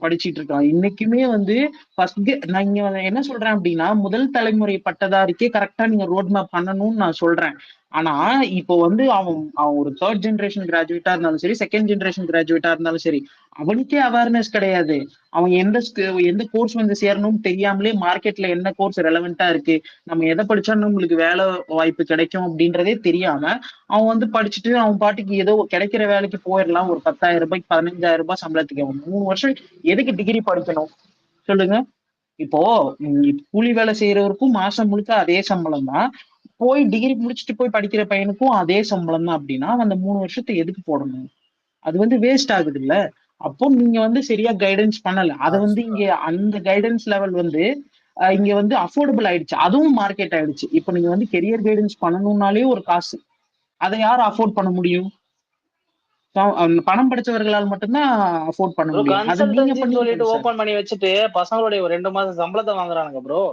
படிச்சுட்டு இருக்கான். இன்னைக்குமே வந்து நான் இங்க என்ன சொல்றேன் அப்படின்னா, முதல் தலைமுறை பட்டதாரிக்கே கரெக்டா நீங்க ரோட் மேப் பண்ணணும்னு நான் சொல்றேன். ஆனா இப்போ வந்து அவன் ஒரு 3rd ஜெனரேஷன் கிராஜுவேட்டா இருந்தாலும் சரி, 2nd ஜெனரேஷன் கிராஜுவேட்டா இருந்தாலும் சரி, அவனுக்கே அவேர்னஸ் கிடையாது. அவன் எந்த கோர்ஸ் வந்து சேரணும்னு தெரியாமலே மார்க்கெட்ல என்ன கோர்ஸ் ரெலவெண்டா இருக்கு, நம்ம எதை படிச்சா நம்மளுக்கு வேலை வாய்ப்பு கிடைக்கும் அப்படின்றதே தெரியாம அவன் வந்து படிச்சுட்டு அவன் பாட்டுக்கு ஏதோ கிடைக்கிற வேலைக்கு போயிடலாம். ஒரு 10,000 ரூபாய்க்கு 15,000 ரூபாய் சம்பளத்துக்கு அவன் 3 வருஷம் எதுக்கு டிகிரி படிக்கணும் சொல்லுங்க? இப்போ கூலி வேலை செய்யறவருக்கும் மாசம் முழுக்க அதே சம்பளம் தான். போய் டிகிரி முடிச்சுட்டு போய் படிக்கிற பையனுக்கும் அதே சம்பளம் தான் அப்படின்னா அந்த 3 வருஷத்தை எதுக்கு போடணும்? அது வந்து வேஸ்ட் ஆகுது இல்ல. அப்போ நீங்க வந்து சரியா கைடன்ஸ் பண்ணல. அத வந்து ஆக்சுவலா இங்க அந்த கைடன்ஸ் லெவல் வந்து இங்க வந்து அஃபோர்டபுள் ஆயிடுச்சு. அதுவும் மார்க்கெட் ஆயிடுச்சு. இப்போ நீங்க வந்து கெரியர் கைடன்ஸ் பண்ணணும்னாலே ஒரு காசு. அதை யார் அஃபோர்ட் பண்ண முடியும்? பணம் படிச்சவர்களால் மட்டும்தான் அஃபோர்ட் பண்ண ப்ரோ முடியும். அது நீங்க கன்சல்டன்சின்னு சொல்லிட்டு பண்ணிருக்கீங்க சார். ஓபன் பண்ணி வச்சுட்டு பசங்களுடைய ஒரு 2 மாசம் சம்பளத்தை வாங்குறானுங்க ப்ரோ.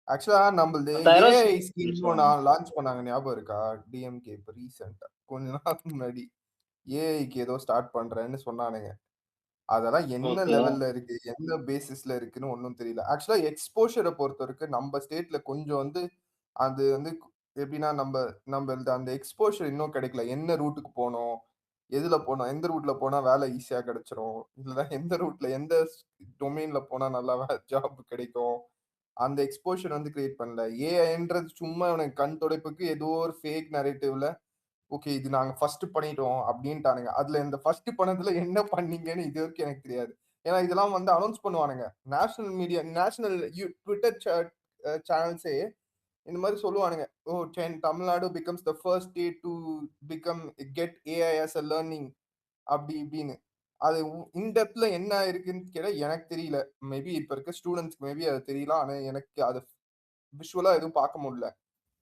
ஆக்சுவலா நம்மளது 10,000 ஏஐ ஸ்கீம்னு ஒன்று லான்ச் பண்ணாங்க, ஞாபகம் இருக்கா? டிஎம்கே இப்போ ரீசெண்டா கொஞ்ச நாள் முன்னாடி ஏஐக்கு ஏதோ ஸ்டார்ட் பண்றேன்னு சொன்னானுங்க. அதெல்லாம் என்ன ஓகே. லெவல்ல இருக்கு, என்ன பேசிஸ்ல இருக்குன்னு ஒன்றும் தெரியல. ஆக்சுவலா எக்ஸ்போஷரை பொறுத்த வரைக்கும் நம்ம ஸ்டேட்ல கொஞ்சம் வந்து அது வந்து எப்படின்னா நம்ம நம்ம அந்த எக்ஸ்போஷர் இன்னும் கிடைக்கல. என்ன ரூட்டுக்கு போகணும், எதுல போனோம், எந்த ரூட்ல போனா வேலை ஈஸியா கிடைச்சிரும், இல்ல எந்த ரூட்ல எந்த டொமைன்ல போனா நல்லா ஜாப் கிடைக்கும், அந்த எக்ஸ்போஷர் வந்து கிரியேட் பண்ணல. ஏஐன்றது சும்மா எனக்கு கண் துடைப்புக்கு ஏதோ ஒரு ஃபேக் நரேட்டிவ்ல ஓகே இது நாங்க ஃபர்ஸ்ட் பண்ணிட்டோம் அப்படின்ட்டானுங்க. அதுல இந்த ஃபர்ஸ்ட் பண்ணதுல என்ன பண்ணீங்கன்னு இது வரைக்கும் எனக்கு தெரியாது. ஏன்னா இதெல்லாம் வந்து அனௌன்ஸ் பண்ணுவானுங்க. நேஷனல் மீடியா, நேஷனல் ட்விட்டர் சேனல்ஸே இந்த மாதிரி சொல்லுவானுங்க. Oh Tamil Nadu becomes the first state to become get AI as a learning அப்படி இப்படின்னு. அது இன்டெப்த்ல என்ன இருக்குன்னு கேட்டா எனக்கு தெரியல. மேபி இப்ப இருக்க ஸ்டூடெண்ட்ஸ்க்கு மேபி அது தெரியல. ஆனா எனக்கு அது விஷுவலா எதுவும் பார்க்க முடியல.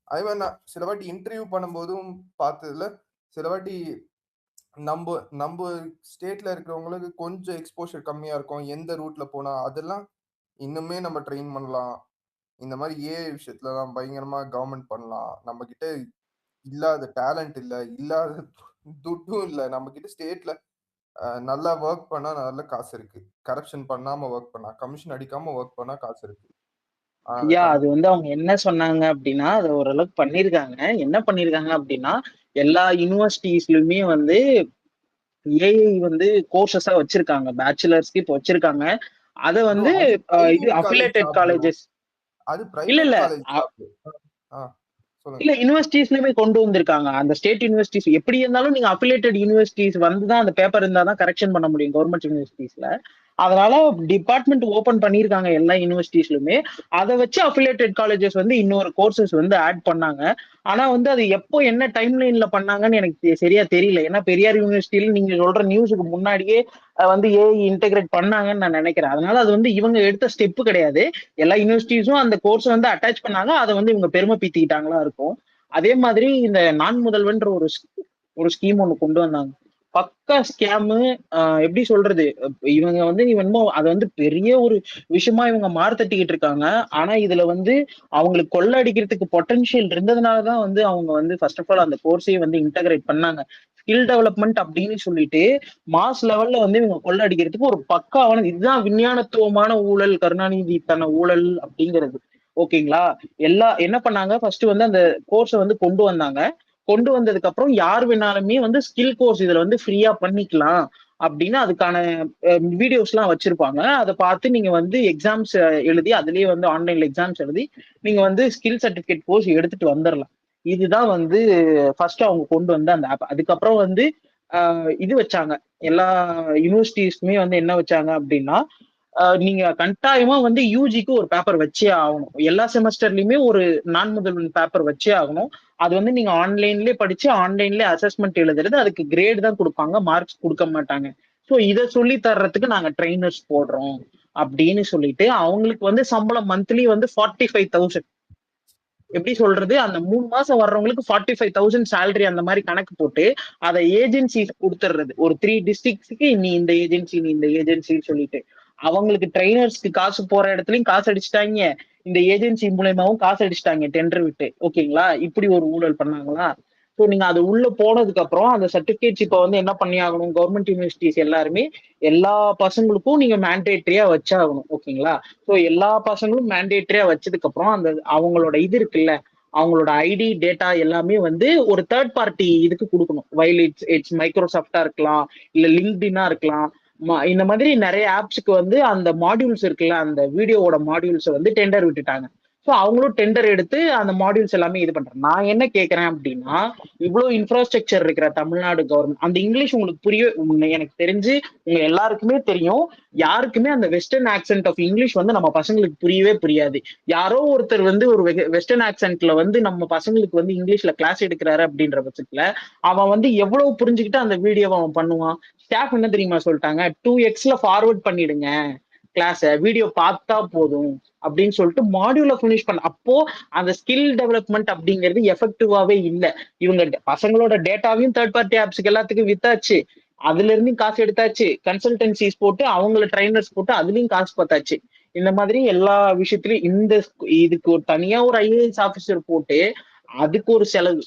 அதே மாதிரி நான் சில வாட்டி இன்டர்வியூ பண்ணும்போதும் பார்த்ததுல சில வாட்டி நம்ம நம்ம ஸ்டேட்ல இருக்கிறவங்களுக்கு கொஞ்சம் எக்ஸ்போஷர் கம்மியா இருக்கும். எந்த ரூட்ல போனா அதெல்லாம் இன்னுமே நம்ம ட்ரெயின் பண்ணலாம். இந்த மாதிரி ஏஐ விஷயத்துலலாம் பயங்கரமா கவர்மெண்ட் பண்ணலாம். நம்ம கிட்ட இல்லாத டேலண்ட் இல்ல, இல்லாத துட்டும் இல்ல. நம்ம கிட்ட ஸ்டேட்ல நல்லா ஒர்க் பண்ணா நல்ல காசு இருக்கு. கரப்ஷன் பண்ணாம ஒர்க் பண்ணா, கமிஷன் அடிக்காம ஒர்க் பண்ணா காசு இருக்கு. ஆனா அத ஐயா அது வந்து அவங்க என்ன சொன்னாங்க அப்படின்னா அதை ஓரளவுக்கு பண்ணிருக்காங்க. என்ன பண்ணிருக்காங்க அப்படின்னா எல்லா யூனிவர்சிட்டிஸ்லயுமே வந்து ஏஐ வந்து கோர்சஸா வச்சிருக்காங்க. பேச்சுலர்ஸ்க்கு இப்போ வச்சிருக்காங்க. அத ப்ரோ வந்து அது இது private college affiliated job bro. Colleges அது இல்ல பிரைவேட் இல்ல காலேஜ் ஜாப். ஆ சொல்லுங்க. இல்ல யூனிவர்சிட்டிஸ்லயுமே கொண்டு வந்திருக்காங்க. அந்த ஸ்டேட் யூனிவர்சிட்டிஸ் எப்படி இருந்தாலும் நீங்க அஃபிலியேட்டட் யூனிவர்சிட்டிஸ் வந்து தான் அந்த பேப்பர் இருந்தா தான் கரெக்ஷன் பண்ண முடியும் கவர்மெண்ட் யூனிவர்சிட்டிஸ்ல. அதனால டிபார்ட்மெண்ட் ஓபன் பண்ணிருக்காங்க எல்லா யூனிவர்சிட்டிஸ்லுமே. அதை வச்சு அஃபிலியேட்டட் காலேஜஸ் வந்து இன்னொரு கோர்சஸ் வந்து ஆட் பண்ணாங்க. ஆனா வந்து அது எப்போ என்ன டைம் லைன்ல பண்ணாங்கன்னு எனக்கு சரியா தெரியல. ஏன்னா பெரியார் யூனிவர்சிட்டியில நீங்க சொல்ற நியூஸுக்கு முன்னாடியே வந்து ஏஐ இன்டெகிரேட் பண்ணாங்கன்னு நான் நினைக்கிறேன். அதனால அது வந்து இவங்க எடுத்த ஸ்டெப் கிடையாது. எல்லா யூனிவர்சிட்டிஸும் அந்த கோர்ஸ் வந்து அட்டாச் பண்ணாங்க. அதை வந்து இவங்க பெருமை பீத்திக்கிட்டாங்களா இருக்கும். அதே மாதிரி இந்த நான் முதல்வன்ற ஒரு ஸ்கீம் ஒண்ணு கொண்டு வந்தாங்க. பக்கா ஸ்கேமு. எப்படி சொல்றது, இவங்க வந்து இவன்மோ அதை வந்து பெரிய ஒரு விஷயமா இவங்க மார்த்தட்டிக்கிட்டு இருக்காங்க. ஆனா இதுல வந்து அவங்களுக்கு கொள்ள அடிக்கிறதுக்கு பொட்டன்ஷியல் இருந்ததுனாலதான் வந்து அவங்க வந்து ஃபர்ஸ்ட் ஆஃப் ஆல் அந்த கோர்ஸையே வந்து இன்டகிரேட் பண்ணாங்க. ஸ்கில் டெவலப்மெண்ட் அப்படின்னு சொல்லிட்டு மாஸ் லெவல்ல வந்து இவங்க கொள்ள அடிக்கிறதுக்கு ஒரு பக்காவான இதுதான் விஞ்ஞானத்துவமான ஊழல், கருணாநிதி தன ஊழல் அப்படிங்கிறது. ஓகேங்களா? என்ன பண்ணாங்க, ஃபர்ஸ்ட் வந்து அந்த கோர்ஸை வந்து கொண்டு வந்தாங்க. கொண்டு வந்ததுக்கு அப்புறம் யார் வேணாலுமே வந்து ஸ்கில் கோர்ஸ் இதுல வந்து ஃப்ரீயா பண்ணிக்கலாம் அப்படின்னு அதுக்கான வீடியோஸ் எல்லாம் வச்சிருப்பாங்க. அதை பார்த்து நீங்க வந்து எக்ஸாம்ஸ் எழுதி அதுலயே வந்து ஆன்லைன்ல எக்ஸாம்ஸ் எழுதி நீங்க வந்து ஸ்கில் சர்டிபிகேட் கோர்ஸ் எடுத்துட்டு வந்துடலாம். இதுதான் வந்து ஃபர்ஸ்ட் அவங்க கொண்டு வந்த அந்த ஆப். அதுக்கப்புறம் வந்து இது வச்சாங்க. எல்லா யூனிவர்சிட்டிஸ்க்குமே வந்து என்ன வச்சாங்க அப்படின்னா நீங்க கட்டாயமா வந்து யூஜிக்கு ஒரு பேப்பர் வச்சே ஆகணும். எல்லா செமஸ்டர்லயுமே ஒரு நான் முதல்வன் பேப்பர் வச்சே ஆகணும். அது வந்து நீங்க ஆன்லைன்லயே படிச்சு ஆன்லைன்லயே அசஸ்மெண்ட் எழுதுறது. அதுக்கு கிரேட் தான் கொடுப்பாங்க, மார்க்ஸ் கொடுக்க மாட்டாங்க. ஸோ இதை சொல்லி தர்றதுக்கு நாங்க ட்ரைனர்ஸ் போடுறோம் அப்படின்னு சொல்லிட்டு அவங்களுக்கு வந்து சம்பளம் மந்த்லி வந்து 45,000. எப்படி சொல்றது, அந்த 3 மாசம் வர்றவங்களுக்கு 45,000 சேலரி அந்த மாதிரி கணக்கு போட்டு அதை ஏஜென்சி கொடுத்துடுறது. ஒரு 3 டிஸ்ட்ரிக்ட்ஸுக்கு நீ இந்த ஏஜென்சி, நீ இந்த ஏஜென்சின்னு சொல்லிட்டு அவங்களுக்கு ட்ரைனர்ஸ்க்கு காசு போற இடத்துலயும் காசு அடிச்சுட்டாங்க. இந்த ஏஜென்சி மூலயமாவும் காசு அடிச்சுட்டாங்க டெண்டர் விட்டு. ஓகேங்களா? இப்படி ஒரு ஊழல் பண்ணாங்களா? ஸோ நீங்க அது உள்ள போனதுக்கு அப்புறம் அந்த சர்டிபிகேட்ஸ் இப்ப வந்து என்ன பண்ணி ஆகணும், கவர்மெண்ட் யூனிவர்சிட்டிஸ் எல்லாருமே எல்லா பசங்களுக்கும் நீங்க மேண்டேட்டரியா வச்சாகணும். ஓகேங்களா? ஸோ எல்லா பசங்களும் மேண்டேட்டரியா வச்சதுக்கு அப்புறம் அந்த அவங்களோட இது இருக்குல்ல, அவங்களோட ஐடி டேட்டா எல்லாமே வந்து ஒரு தேர்ட் பார்ட்டி இதுக்கு கொடுக்கணும். வைல் இட்ஸ் மைக்ரோசாஃப்டா இருக்கலாம், இல்ல லிங்க்டினா இருக்கலாம். இந்த மாதிரி நிறைய ஆப்ஸ்க்கு வந்து அந்த மாடியூல்ஸ் இருக்குல்ல, அந்த வீடியோவோட மாடியூல்ஸ் வந்து டெண்டர் விட்டுட்டாங்க. ஸோ அவங்களும் டெண்டர் எடுத்து அந்த மாடியூல்ஸ் எல்லாமே இது பண்றாங்க. நான் என்ன கேட்கறேன் அப்படின்னா, இவ்வளவு இன்ஃப்ராஸ்ட்ரக்சர் இருக்கிற தமிழ்நாடு கவர்மெண்ட், அந்த இங்கிலீஷ் உங்களுக்கு எனக்கு தெரிஞ்சு உங்க எல்லாருக்குமே தெரியும், யாருக்குமே அந்த வெஸ்டர்ன் ஆக்சென்ட் ஆஃப் இங்கிலீஷ் வந்து நம்ம பசங்களுக்கு புரியவே புரியாது. யாரோ ஒருத்தர் வந்து ஒரு வெஸ்டர்ன் ஆக்சென்ட்ல வந்து நம்ம பசங்களுக்கு வந்து இங்கிலீஷ்ல கிளாஸ் எடுக்கிறாரு அப்படின்ற பட்சத்துல அவன் வந்து எவ்வளவு புரிஞ்சுக்கிட்டு அந்த வீடியோவை அவன் பண்ணுவான். ஸ்டாஃப் என்ன தெரியுமா சொல்லிட்டாங்க, 2x ஃபார்வர்ட் பண்ணிடுங்க கிளாஸ, வீடியோ பார்த்தா போதும் அப்படின்னு சொல்லிட்டு மாடியூல பினிஷ் பண்ண. அப்போ அந்த ஸ்கில் டெவலப்மெண்ட் அப்படிங்கிறது எஃபெக்டிவாவே இல்ல. இவங்க பசங்களோட டேட்டாவையும் தேர்ட் பார்ட்டி ஆப்ஸ்க்கு எல்லாத்துக்கும் வித்தாச்சு, அதுல இருந்து காசு எடுத்தாச்சு, கன்சல்டன்சிஸ் போட்டு அவங்கள ட்ரைனர்ஸ் போட்டு அதுலயும் காசு பார்த்தாச்சு. இந்த மாதிரி எல்லா விஷயத்திலயும் இதுக்கு ஒரு தனியா ஒரு ஐஏஎஸ் ஆபீசர் போட்டு அதுக்கு ஒரு செலவு,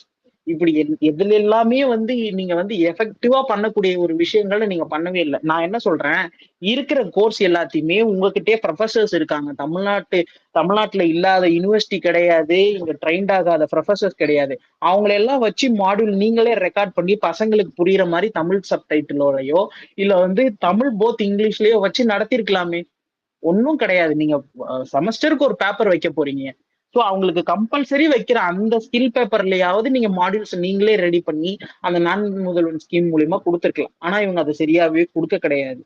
இப்படி எதுல எல்லாமே வந்து நீங்க வந்து எஃபெக்டிவா பண்ணக்கூடிய ஒரு விஷயங்களை நீங்க பண்ணவே இல்லை. நான் என்ன சொல்றேன், இருக்கிற கோர்ஸ் எல்லாத்தையுமே உங்ககிட்டயே ப்ரொஃபசர்ஸ் இருக்காங்க. தமிழ்நாட்டுல இல்லாத யூனிவர்சிட்டி கிடையாது, இங்க ட்ரைன்ட் ஆகாத ப்ரொஃபசர்ஸ் கிடையாது. அவங்களெல்லாம் வச்சு மாடியூல் நீங்களே ரெக்கார்ட் பண்ணி பசங்களுக்கு புரியுற மாதிரி தமிழ் சப்டைட்டிலோடையோ இல்ல வந்து தமிழ் போத் இங்கிலீஷ்லயோ வச்சு நடத்திருக்கலாமே. ஒன்றும் கிடையாது. நீங்க செமஸ்டருக்கு ஒரு பேப்பர் வைக்க போறீங்க, ஸோ அவங்களுக்கு கம்பல்சரி வைக்கிற அந்த ஸ்கில் பேப்பர்லயாவது நீங்க மாடியூல்ஸ் நீங்களே ரெடி பண்ணி அந்த நான் முதல்வன் ஸ்கீம் மூலியமா கொடுத்துருக்கலாம். ஆனா இவங்க அதை சரியாவே கொடுக்க கிடையாது.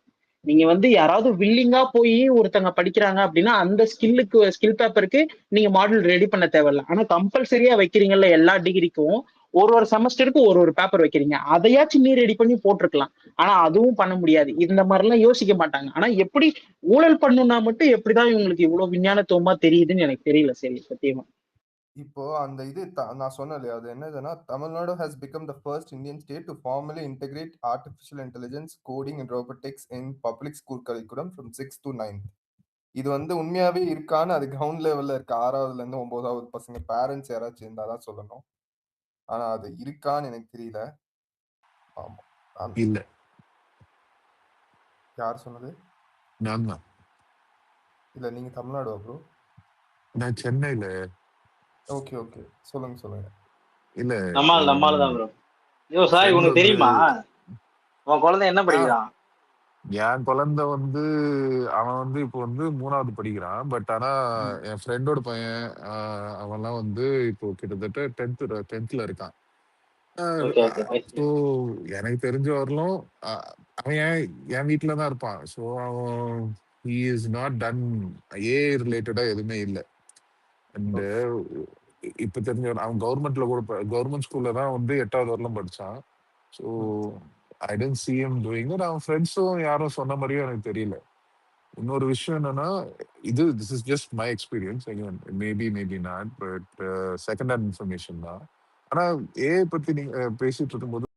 நீங்க வந்து யாராவது வில்லிங்கா போய் ஒருத்தங்க படிக்கிறாங்க அப்படின்னா அந்த ஸ்கில் பேப்பருக்கு நீங்க மாடியூல் ரெடி பண்ண தேவையில்ல. ஆனா கம்பல்சரியா வைக்கிறீங்கல்ல எல்லா டிகிரிக்கும், ஒரு செமஸ்டருக்கு ஒரு பேப்பர் வைக்கிறீங்க, அதையாச்சும் நீ ரெடி பண்ணி போட்டிருக்கலாம். ஆனா அதுவும் பண்ண முடியாது. இந்த மாதிரி எல்லாம் யோசிக்க மாட்டாங்க. ஆனா எப்படி ஊழல் பண்ணுனா மட்டும் எப்படிதான் இவங்களுக்கு இவ்வளவு விஞ்ஞானத்துவமா தெரியுதுன்னு எனக்கு தெரியல. சரி, சத்தியமா. இப்போ அந்த இது நான் சொன்னேன் இல்லையா, அது என்னதுன்னா, Tamil Nadu has become the first Indian state to formally integrate artificial intelligence, coding and robotics in public school curriculum from 6th to 9th. இது வந்து உண்மையாவே இருக்கான்னு அது கிரவுண்ட் லெவல்ல இருக்க 6வதுல இருந்து 9வது பசங்க பேரண்ட்ஸ் யாராச்சும் இருந்தாதான் சொல்லணும். ஆனா அது இருக்கான்னு எனக்கு தெரியல. ஆமா, இல்ல யார் சொன்னது? நான் தான். இல்ல நீங்க தமிழ்நாடுவா ப்ரோ? நான் சென்னையில. ஓகே ஓகே, சொல்லுங்க. இல்ல நம்மால் தான் ப்ரோ. ஐயோ சாய், ஃப்ரெண்ட் உனக்கு வந்து தெரியுமா உன் குழந்தை என்ன ஆ, படிக்கிறான்? என் குழந்தை வந்து அவன் வந்து இப்போ வந்து 3வது படிக்கிறான். பட் ஆனா ம். என் ஃப்ரெண்டோட பையன் அவன்லாம் வந்து இப்போ கிட்டத்தட்ட 10th இருக்கான். ஓகே ஓகே, நைஸ் ஸோ எனக்கு தெரிஞ்ச வரலும் அவன் என் வீட்டில தான் இருப்பான். ஸோ அவன் he is not done ஏ ரிலேட்டடா எதுவுமே இல்லை. And okay. இப்ப தெரிஞ்ச அவன் கவர்மெண்ட் ஸ்கூல்ல தான் வந்து 8வது வரலும் படிச்சான். So I tend see him doing it. அவன் ஃப்ரெண்ட்ஸும் யாரும் சொன்ன மாதிரியும் எனக்கு தெரியல. இன்னொரு விஷயம் என்னன்னா, this is just my experience. Maybe not, but second hand information தான். ஆனா ஏஐ பத்தி நீங்க பேசிட்டு இருக்கும்போது